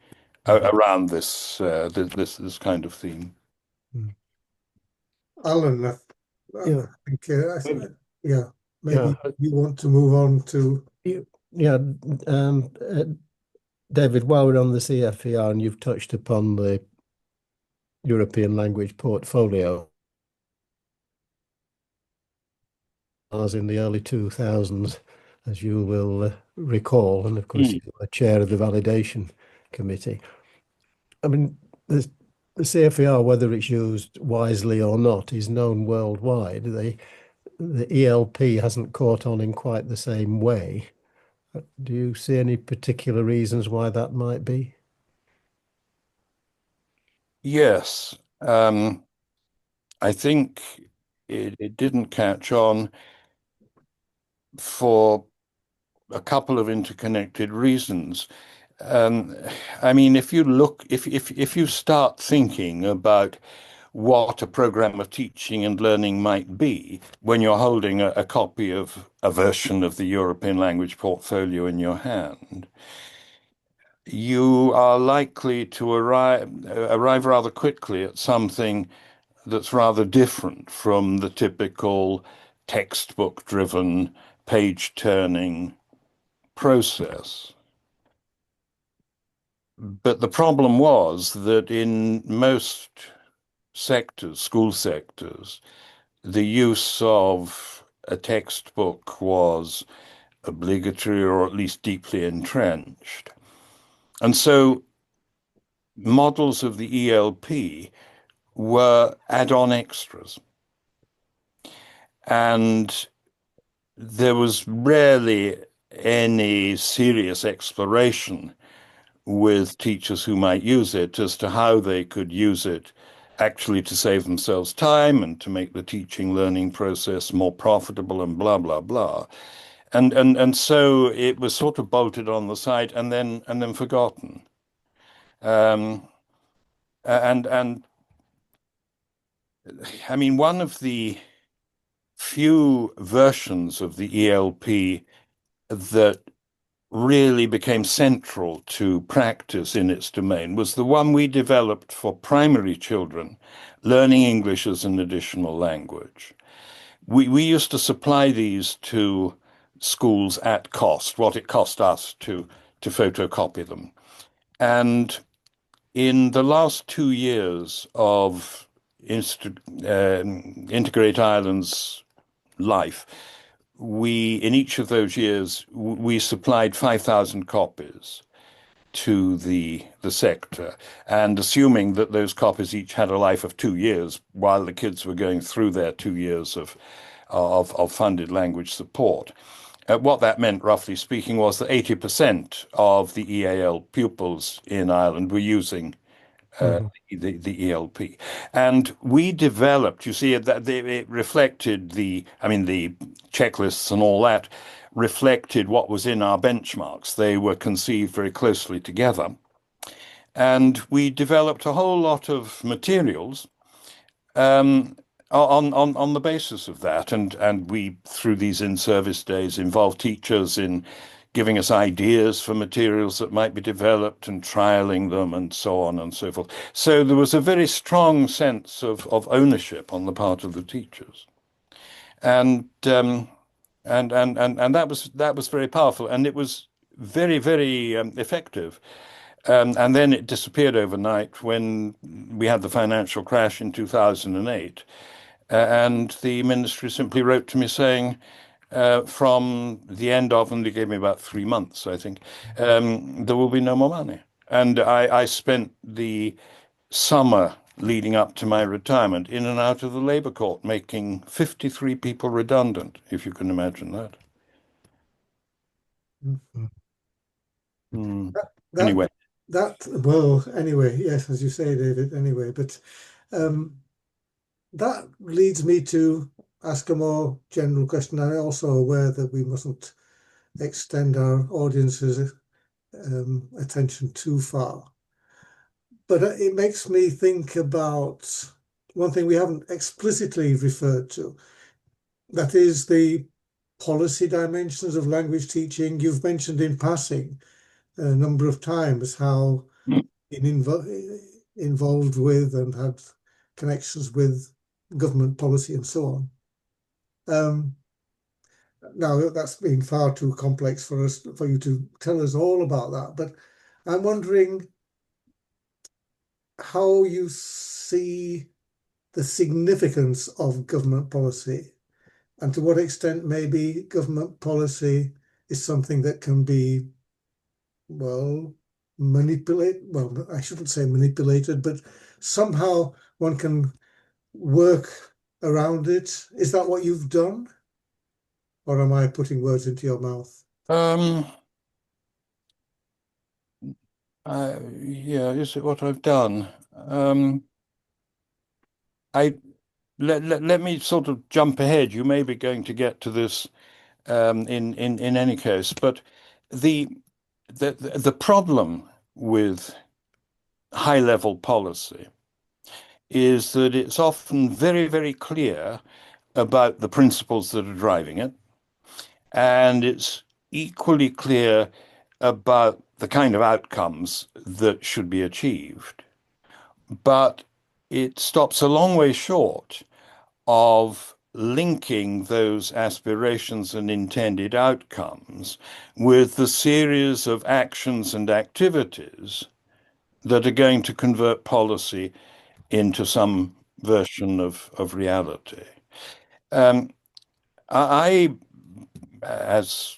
around this kind of theme. Alan, I Yeah. think, yeah, maybe Yeah. you want to move on to. Yeah, David, while we're on the CFER and you've touched upon the European language portfolio, as in the early 2000s, as you will recall, and of course you were chair of the validation committee. I mean, the CFER, whether it's used wisely or not, is known worldwide. The ELP hasn't caught on in quite the same way. Do you see any particular reasons why that might be? Yes, I think it didn't catch on for a couple of interconnected reasons. I mean, if you start thinking about what a program of teaching and learning might be when you're holding a copy of a version of the European language portfolio in your hand, you are likely to arrive rather quickly at something that's rather different from the typical textbook-driven, page-turning process. But the problem was that in most sectors, school sectors, the use of a textbook was obligatory or at least deeply entrenched. And so models of the ELP were add-on extras. And there was rarely any serious exploration with teachers who might use it as to how they could use it actually to save themselves time and to make the teaching learning process more profitable and blah blah blah. And so it was sort of bolted on the side and then forgotten. Um, and I mean, one of the few versions of the ELP that really became central to practice in its domain was the one we developed for primary children learning English as an additional language. We used to supply these to schools at cost, what it cost us to photocopy them. And in the last 2 years of Integrate Ireland's life, in each of those years, we supplied 5,000 copies to the sector, and assuming that those copies each had a life of 2 years while the kids were going through their 2 years of funded language support. What that meant, roughly speaking, was that 80% of the EAL pupils in Ireland were using the ELP. And we developed, you see, that it reflected the checklists and all that reflected what was in our benchmarks. They were conceived very closely together. And we developed a whole lot of materials um, on the basis of that. And we, through these in-service days, involved teachers in giving us ideas for materials that might be developed and trialing them and so on and so forth. So there was a very strong sense of ownership on the part of the teachers. And and that was very powerful, and it was very, very effective. And then it disappeared overnight when we had the financial crash in 2008. And the ministry simply wrote to me saying, from the end of, and they gave me about 3 months, I think, there will be no more money. And I spent the summer leading up to my retirement in and out of the Labour Court, making 53 people redundant, if you can imagine that. Mhm. Mm. That, Anyway, well, anyway, yes, as you say, David, anyway, but um, that leads me to ask a more general question. I'm also aware that we mustn't extend our audience's attention too far. But it makes me think about one thing we haven't explicitly referred to. That is the policy dimensions of language teaching. You've mentioned in passing a number of times how involved with and had connections with government policy and so on. Now that's been far too complex for you to tell us all about that, but I'm wondering how you see the significance of government policy and to what extent maybe government policy is something that can be, well, well, I shouldn't say manipulated, but somehow one can work around it. Is that what you've done? Or am I putting words into your mouth? um, yeah, is it what I've done? I let me sort of jump ahead. You may be going to get to this in any case, but the the problem with high level policy is that it's often very, very clear about the principles that are driving it, and it's equally clear about the kind of outcomes that should be achieved. But it stops a long way short of linking those aspirations and intended outcomes with the series of actions and activities that are going to convert policy into some version of reality. Um, I, as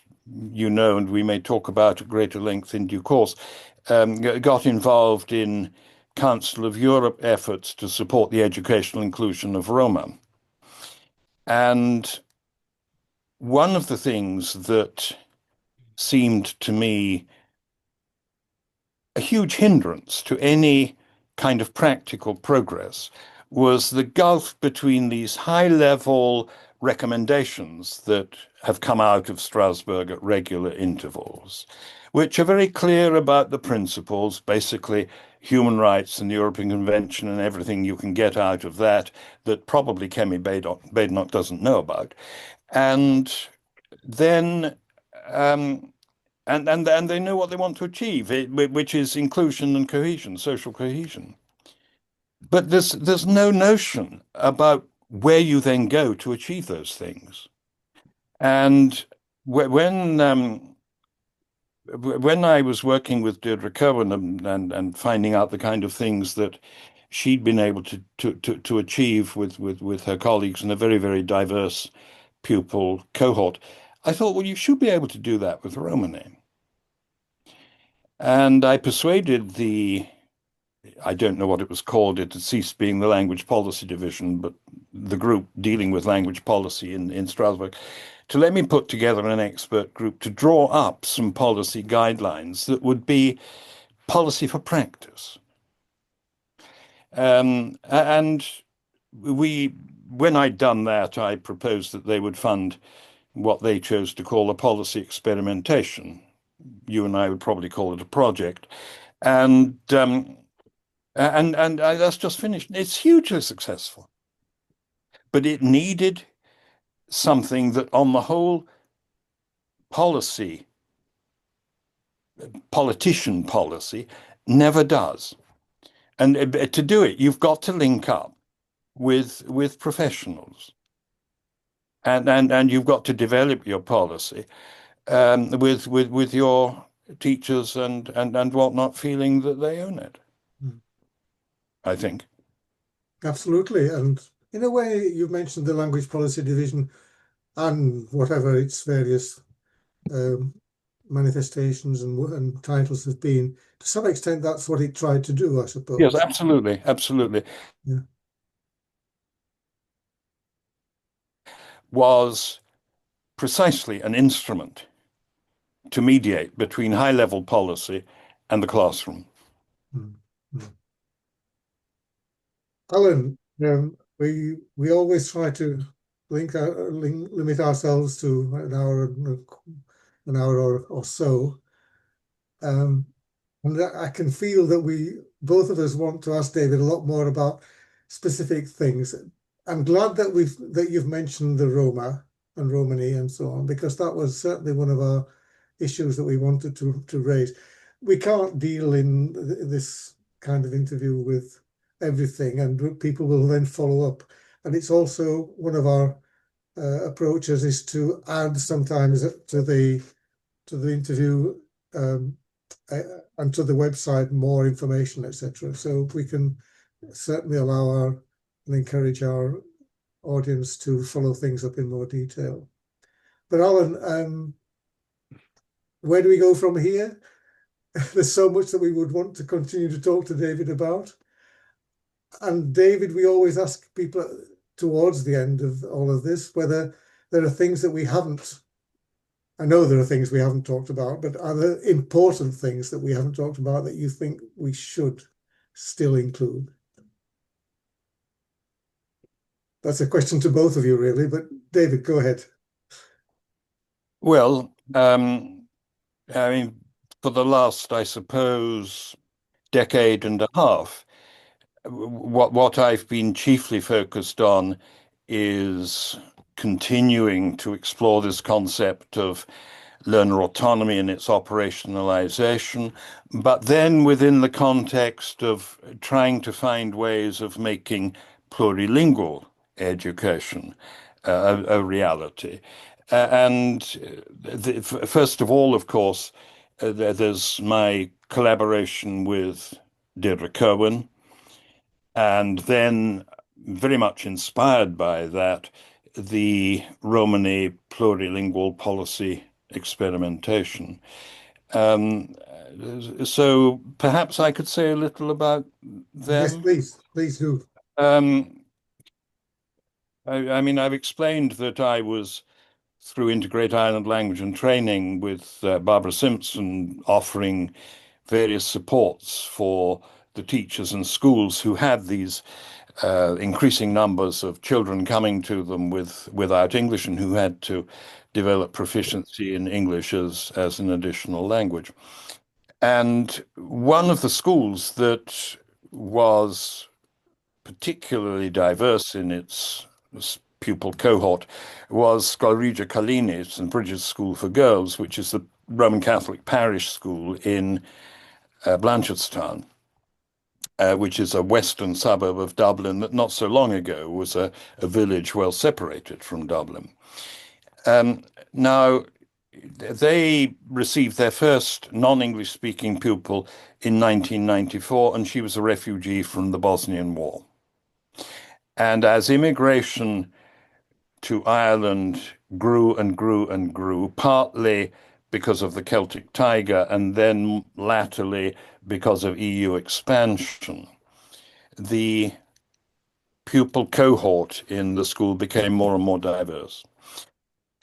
you know, and we may talk about at greater length in due course, got involved in Council of Europe efforts to support the educational inclusion of Roma. And one of the things that seemed to me a huge hindrance to any kind of practical progress was the gulf between these high-level recommendations that have come out of Strasbourg at regular intervals, which are very clear about the principles, basically human rights and the European Convention and everything you can get out of that, that probably Kemi Badenoch doesn't know about. And then and they know what they want to achieve, which is inclusion and cohesion, social cohesion. But there's no notion about where you then go to achieve those things. And when I was working with Deirdre Cowan and finding out the kind of things that she'd been able to achieve with her colleagues in a very, very diverse pupil cohort, I thought, well, you should be able to do that with Romani. And I persuaded I don't know what it was called, it had ceased being the language policy division, but the group dealing with language policy in Strasbourg, to let me put together an expert group to draw up some policy guidelines that would be policy for practice. And when I'd done that, I proposed that they would fund what they chose to call a policy experimentation. You and I would probably call it a project. And that's just finished. It's hugely successful, but it needed something that, on the whole, politician policy, never does. And to do it, you've got to link up with professionals, and you've got to develop your policy with your teachers and whatnot, feeling that they own it. I think. Absolutely. And in a way, you've mentioned the language policy division and whatever its various manifestations and titles have been. To some extent, that's what it tried to do, I suppose. Yes, absolutely, absolutely. Yeah. Was precisely an instrument to mediate between high-level policy and the classroom. Mm-hmm. Alan, we always try to limit ourselves to an hour or so. And I can feel that both of us want to ask David a lot more about specific things. I'm glad that you've mentioned the Roma and Romani and so on, because that was certainly one of our issues that we wanted to raise. We can't deal in this kind of interview with everything, and people will then follow up. And it's also one of our approaches is to add sometimes to the interview and to the website more information, etc. So we can certainly allow and encourage our audience to follow things up in more detail. But Alan, where do we go from here? There's so much that we would want to continue to talk to David about. And David, we always ask people towards the end of all of this whether there are things that we haven't. I know there are things we haven't talked about, but are there important things that we haven't talked about that you think we should still include? That's a question to both of you, really, but David, go ahead. Well, I mean, for the last, I suppose, decade and a half, what I've been chiefly focused on is continuing to explore this concept of learner autonomy and its operationalization, but then within the context of trying to find ways of making plurilingual education a reality. First of all, of course, there's my collaboration with Deirdre Cowan, and then very much inspired by that, the Romani plurilingual policy experimentation. So perhaps I could say a little about them. Yes, please do. I mean, I've explained that I was through Integrate Ireland Language and Training with Barbara Simpson offering various supports for the teachers and schools who had these increasing numbers of children coming to them without English and who had to develop proficiency in English as an additional language. And one of the schools that was particularly diverse in its pupil cohort was Scoilrige Collini, St. Bridget's School for Girls, which is the Roman Catholic parish school in Blanchardstown, which is a western suburb of Dublin that not so long ago was a village well separated from Dublin. Now, they received their first non-English speaking pupil in 1994, and she was a refugee from the Bosnian War. And as immigration to Ireland grew and grew and grew, partly because of the Celtic Tiger and then latterly because of EU expansion, the pupil cohort in the school became more and more diverse.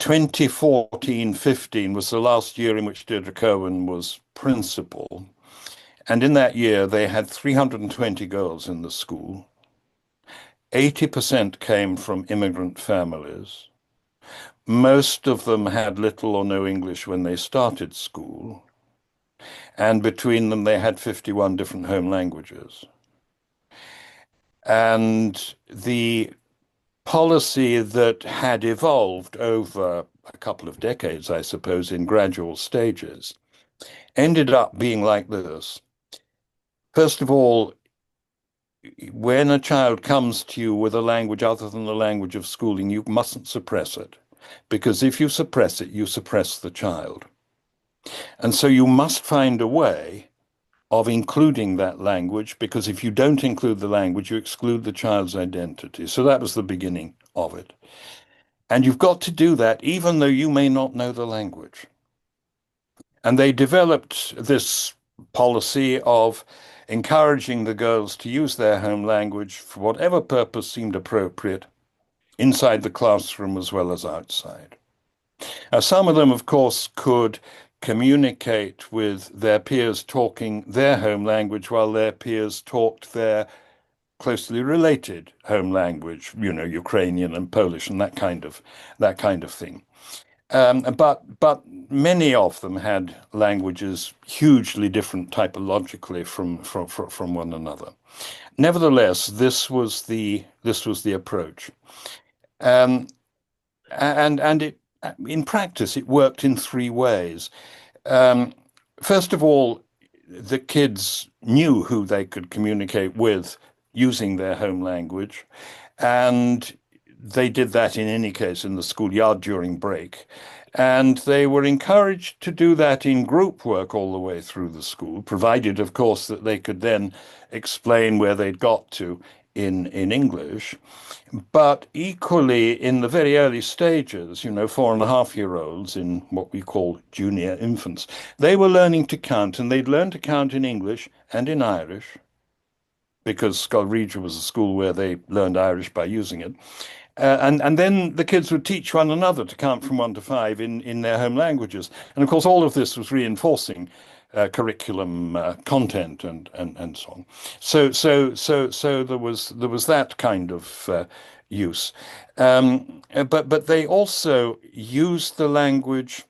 2014-15 was the last year in which Deirdre Cowan was principal. And in that year, they had 320 girls in the school. 80% came from immigrant families. Most of them had little or no English when they started school. And between them, they had 51 different home languages. And the policy that had evolved over a couple of decades, I suppose, in gradual stages, ended up being like this. First of all, when a child comes to you with a language other than the language of schooling, you mustn't suppress it, because if you suppress it, you suppress the child. And so you must find a way of including that language, because if you don't include the language, you exclude the child's identity. So that was the beginning of it. And you've got to do that even though you may not know the language. And they developed this policy of encouraging the girls to use their home language for whatever purpose seemed appropriate, inside the classroom as well as outside. Now, some of them, of course, could communicate with their peers talking their home language while their peers talked their closely related home language, you know, Ukrainian and Polish and that kind of thing. But many of them had languages hugely different typologically from one another. Nevertheless, this was the approach, and it in practice it worked in three ways. First of all, the kids knew who they could communicate with using their home language, and they did that in any case in the schoolyard during break. And they were encouraged to do that in group work all the way through the school, provided, of course, that they could then explain where they'd got to in English. But equally, in the very early stages, you know, 4.5-year-olds in what we call junior infants, they were learning to count, and they'd learn to count in English and in Irish, because Scoilrige was a school where they learned Irish by using it. And then the kids would teach one another to count from 1 to 5 in their home languages. And of course, all of this was reinforcing curriculum content and so on. So there was that kind of use. But they also used the language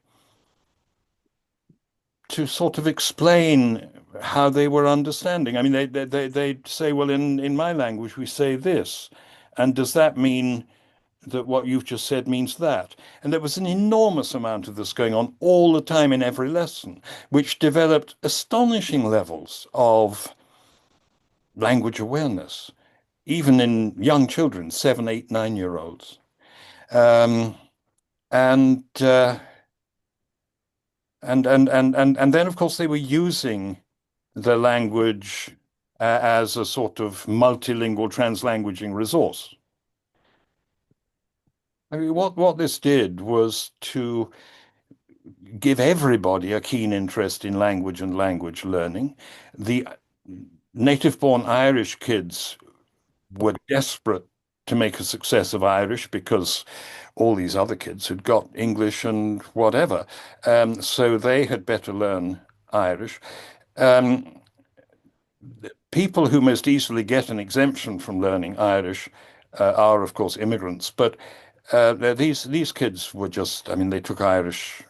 to sort of explain how they were understanding. I mean, they'd say, well, in my language, we say this. And does that mean that what you've just said means that? And there was an enormous amount of this going on all the time in every lesson, which developed astonishing levels of language awareness, even in young children, 7, 8, 9-year-olds. And then, of course, they were using the language as a sort of multilingual translanguaging resource. I mean, what this did was to give everybody a keen interest in language and language learning. The native-born Irish kids were desperate to make a success of Irish because all these other kids had got English and whatever. So they had better learn Irish. Um, People who most easily get an exemption from learning Irish are, of course, immigrants. But these kids were just, I mean, they took Irish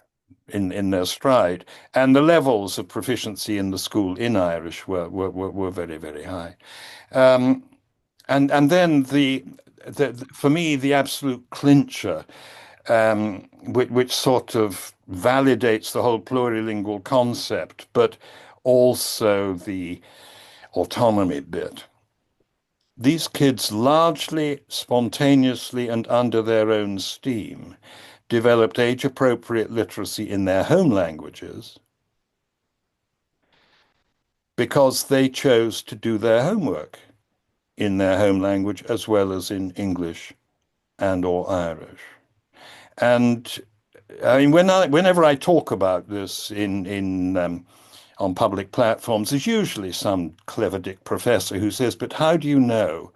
in their stride, and the levels of proficiency in the school in Irish were very, very high. Um, and then for me, the absolute clincher, which sort of validates the whole plurilingual concept, but also the autonomy bit. These kids largely spontaneously and under their own steam developed age-appropriate literacy in their home languages because they chose to do their homework in their home language as well as in English and or Irish. And I mean, whenever I talk about this on public platforms, there's usually some clever dick professor who says, "But how do you know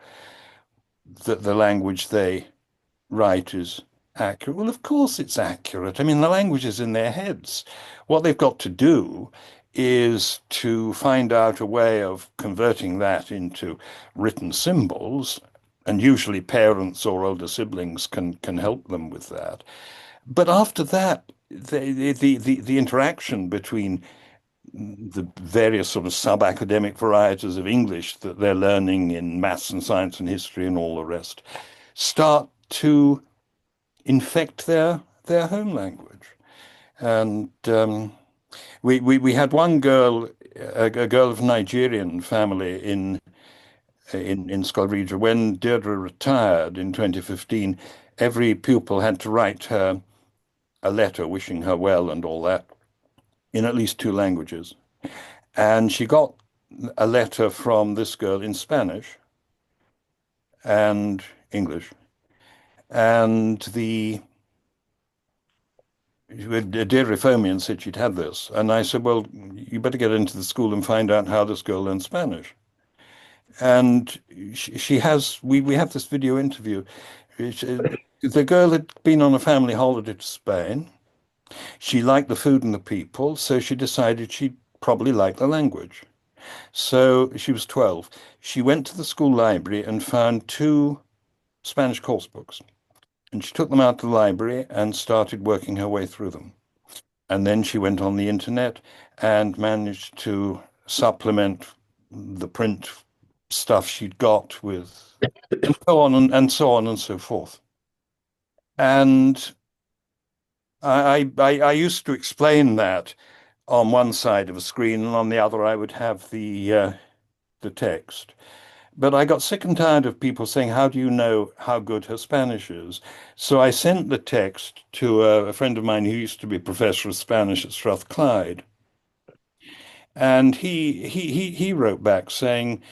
that the language they write is accurate?" Well, of course it's accurate. I mean, the language is in their heads. What they've got to do is to find out a way of converting that into written symbols, and usually parents or older siblings can help them with that. But after that, the interaction between the various sort of sub-academic varieties of English that they're learning in maths and science and history and all the rest start to infect their home language. And we had one girl, a girl of Nigerian family in Scotland. When Deirdre retired in 2015, every pupil had to write her a letter wishing her well and all that in at least two languages. And she got a letter from this girl in Spanish and English. And Deirdre phoned me and said she'd had this. And I said, well, you better get into the school and find out how this girl learned Spanish. And she has, we have this video interview. The girl had been on a family holiday to Spain. She liked the food and the people, so she decided she'd probably like the language. So she was 12. She went to the school library and found two Spanish course books. And she took them out to the library and started working her way through them. And then she went on the internet and managed to supplement the print stuff she'd got with and so on and so on and so forth. And I used to explain that on one side of a screen, and on the other I would have the text. But I got sick and tired of people saying, how do you know how good her Spanish is? So I sent the text to a friend of mine who used to be professor of Spanish at Strathclyde. And he wrote back saying,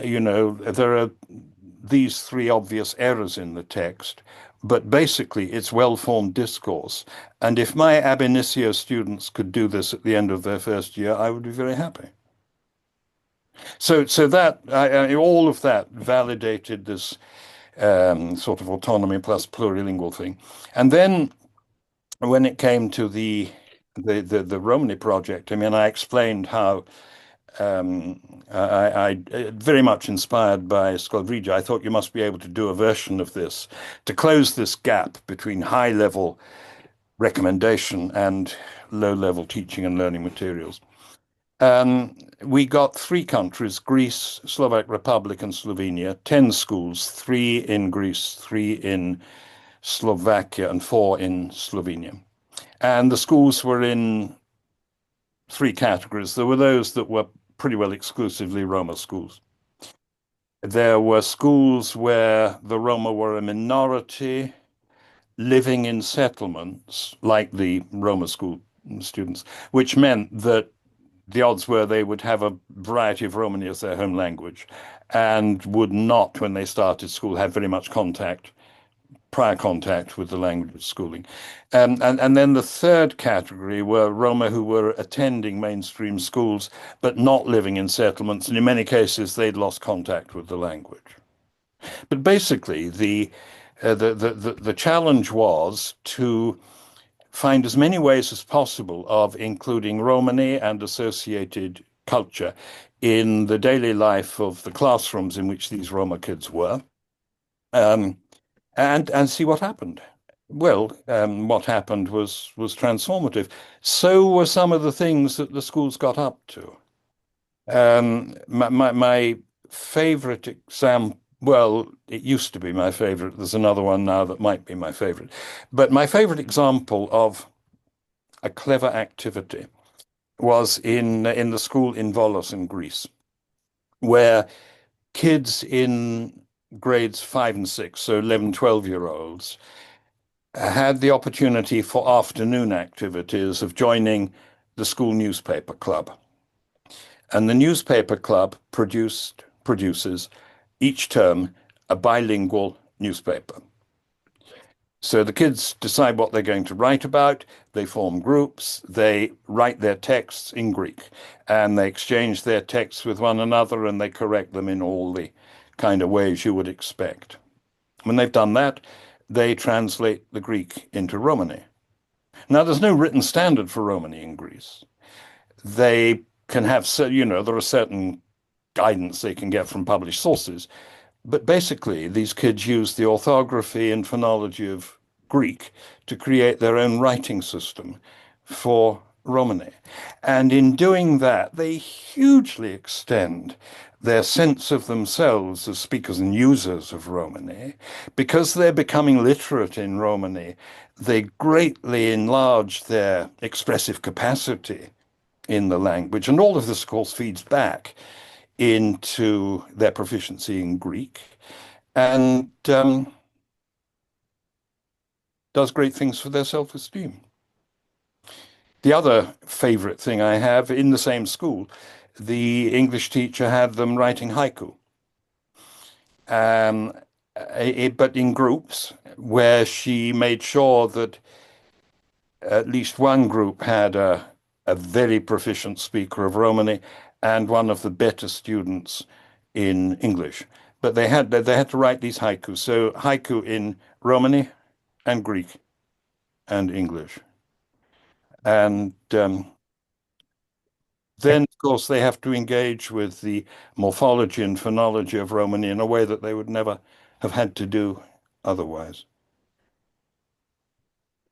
you know, there are these three obvious errors in the text, but basically it's well-formed discourse. And if my ab initio students could do this at the end of their first year, I would be very happy. So that all of that validated this sort of autonomy plus plurilingual thing. And then when it came to the Romani project, I mean, I explained how I very much inspired by Scolvrigia, I thought you must be able to do a version of this to close this gap between high-level recommendation and low-level teaching and learning materials. We got three countries, Greece, Slovak Republic, and Slovenia, 10 schools, 3 in Greece, 3 in Slovakia, and 4 in Slovenia. And the schools were in 3 categories. There were those that were pretty well exclusively Roma schools. There were schools where the Roma were a minority living in settlements, like the Roma school students, which meant that the odds were they would have a variety of Romani as their home language and would not, when they started school, have very much prior contact with the language of schooling. And then the third category were Roma who were attending mainstream schools, but not living in settlements. And in many cases, they'd lost contact with the language. But basically, the challenge was to find as many ways as possible of including Romani and associated culture in the daily life of the classrooms in which these Roma kids were, um, and see what happened. Well, what happened was transformative. So were some of the things that the schools got up to. My favorite example, well, it used to be my favorite. There's another one now that might be my favorite. But my favorite example of a clever activity was in the school in Volos in Greece, where kids in grades 5 and 6, so 11, 12-year-olds, had the opportunity for afternoon activities of joining the school newspaper club. And the newspaper club produces each term a bilingual newspaper. So the kids decide what they're going to write about, they form groups, they write their texts in Greek, and they exchange their texts with one another and they correct them in all the kind of ways you would expect. When they've done that, they translate the Greek into Romani. Now, there's no written standard for Romani in Greece. They can have, there are certain guidance they can get from published sources. But basically, these kids use the orthography and phonology of Greek to create their own writing system for Romani. And in doing that, they hugely extend their sense of themselves as speakers and users of Romani. Because they're becoming literate in Romani, they greatly enlarge their expressive capacity in the language. And all of this, of course, feeds back into their proficiency in Greek and does great things for their self-esteem. The other favorite thing I have in the same school, the English teacher had them writing haiku, um, but in groups where she made sure that at least one group had a very proficient speaker of Romani and one of the better students in English. But they had to write these haikus. So haiku in Romani and Greek and English. And then, of course, they have to engage with the morphology and phonology of Romani in a way that they would never have had to do otherwise.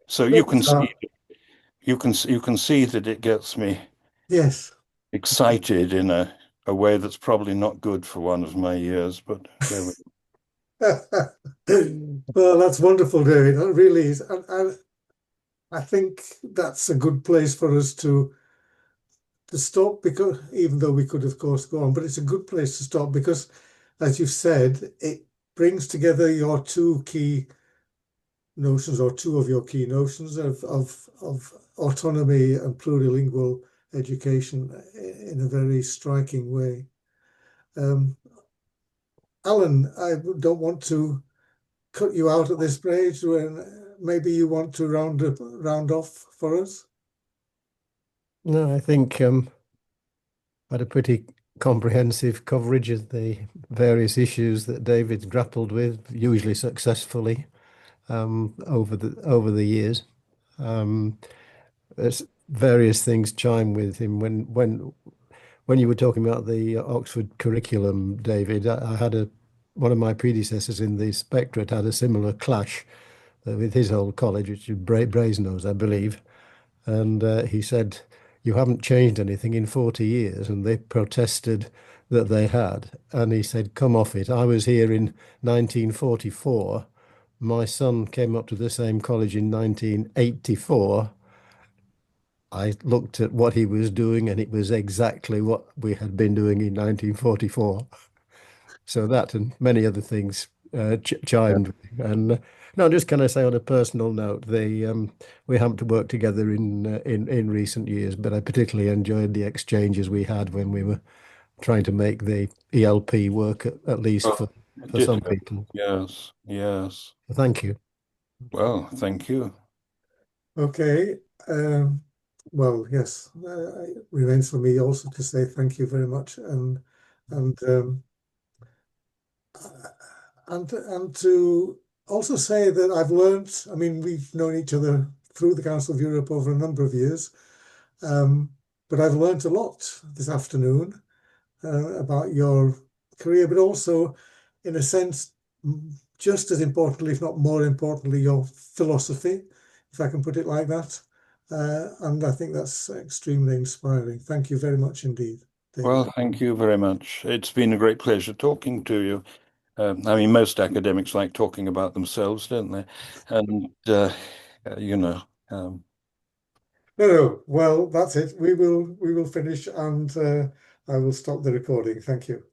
So you can So, see you can see that it gets me yes. excited in a way that's probably not good for one of my years, but there we Well, that's wonderful, David. That really is. I think that's a good place for us to stop, because even though we could, of course, go on, but it's a good place to stop because, as you've said, it brings together your two key notions, or two of your key notions of autonomy and plurilingual education in a very striking way. Alan, I don't want to cut you out at this stage. When maybe you want to round off for us. No, I think had a pretty comprehensive coverage of the various issues that David's grappled with, usually successfully, over the years. There's various things chime with him when you were talking about the Oxford curriculum, David. I had one of my predecessors in the Spectret had a similar clash with his old college, which is Brasenose, I believe. And he said, "You haven't changed anything in 40 years." And they protested that they had. And he said, "Come off it. I was here in 1944. My son came up to the same college in 1984. I looked at what he was doing, and it was exactly what we had been doing in 1944. So that and many other things go. chimed. And no, just can I say on a personal note, we haven't to work together in recent years, but I particularly enjoyed the exchanges we had when we were trying to make the ELP work at least Oh, for some ditto. people. Yes, yes. Thank you. Well, thank you. Okay. Well, yes. It remains for me also to say thank you very much, and and to also say that I've learnt, I mean, we've known each other through the Council of Europe over a number of years, but I've learnt a lot this afternoon about your career, but also, in a sense, just as importantly, if not more importantly, your philosophy, if I can put it like that. And I think that's extremely inspiring. Thank you very much indeed, David. Well, thank you very much. It's been a great pleasure talking to you. I mean, most academics like talking about themselves, don't they? And you know, No. Well, that's it. We will finish, and I will stop the recording. Thank you.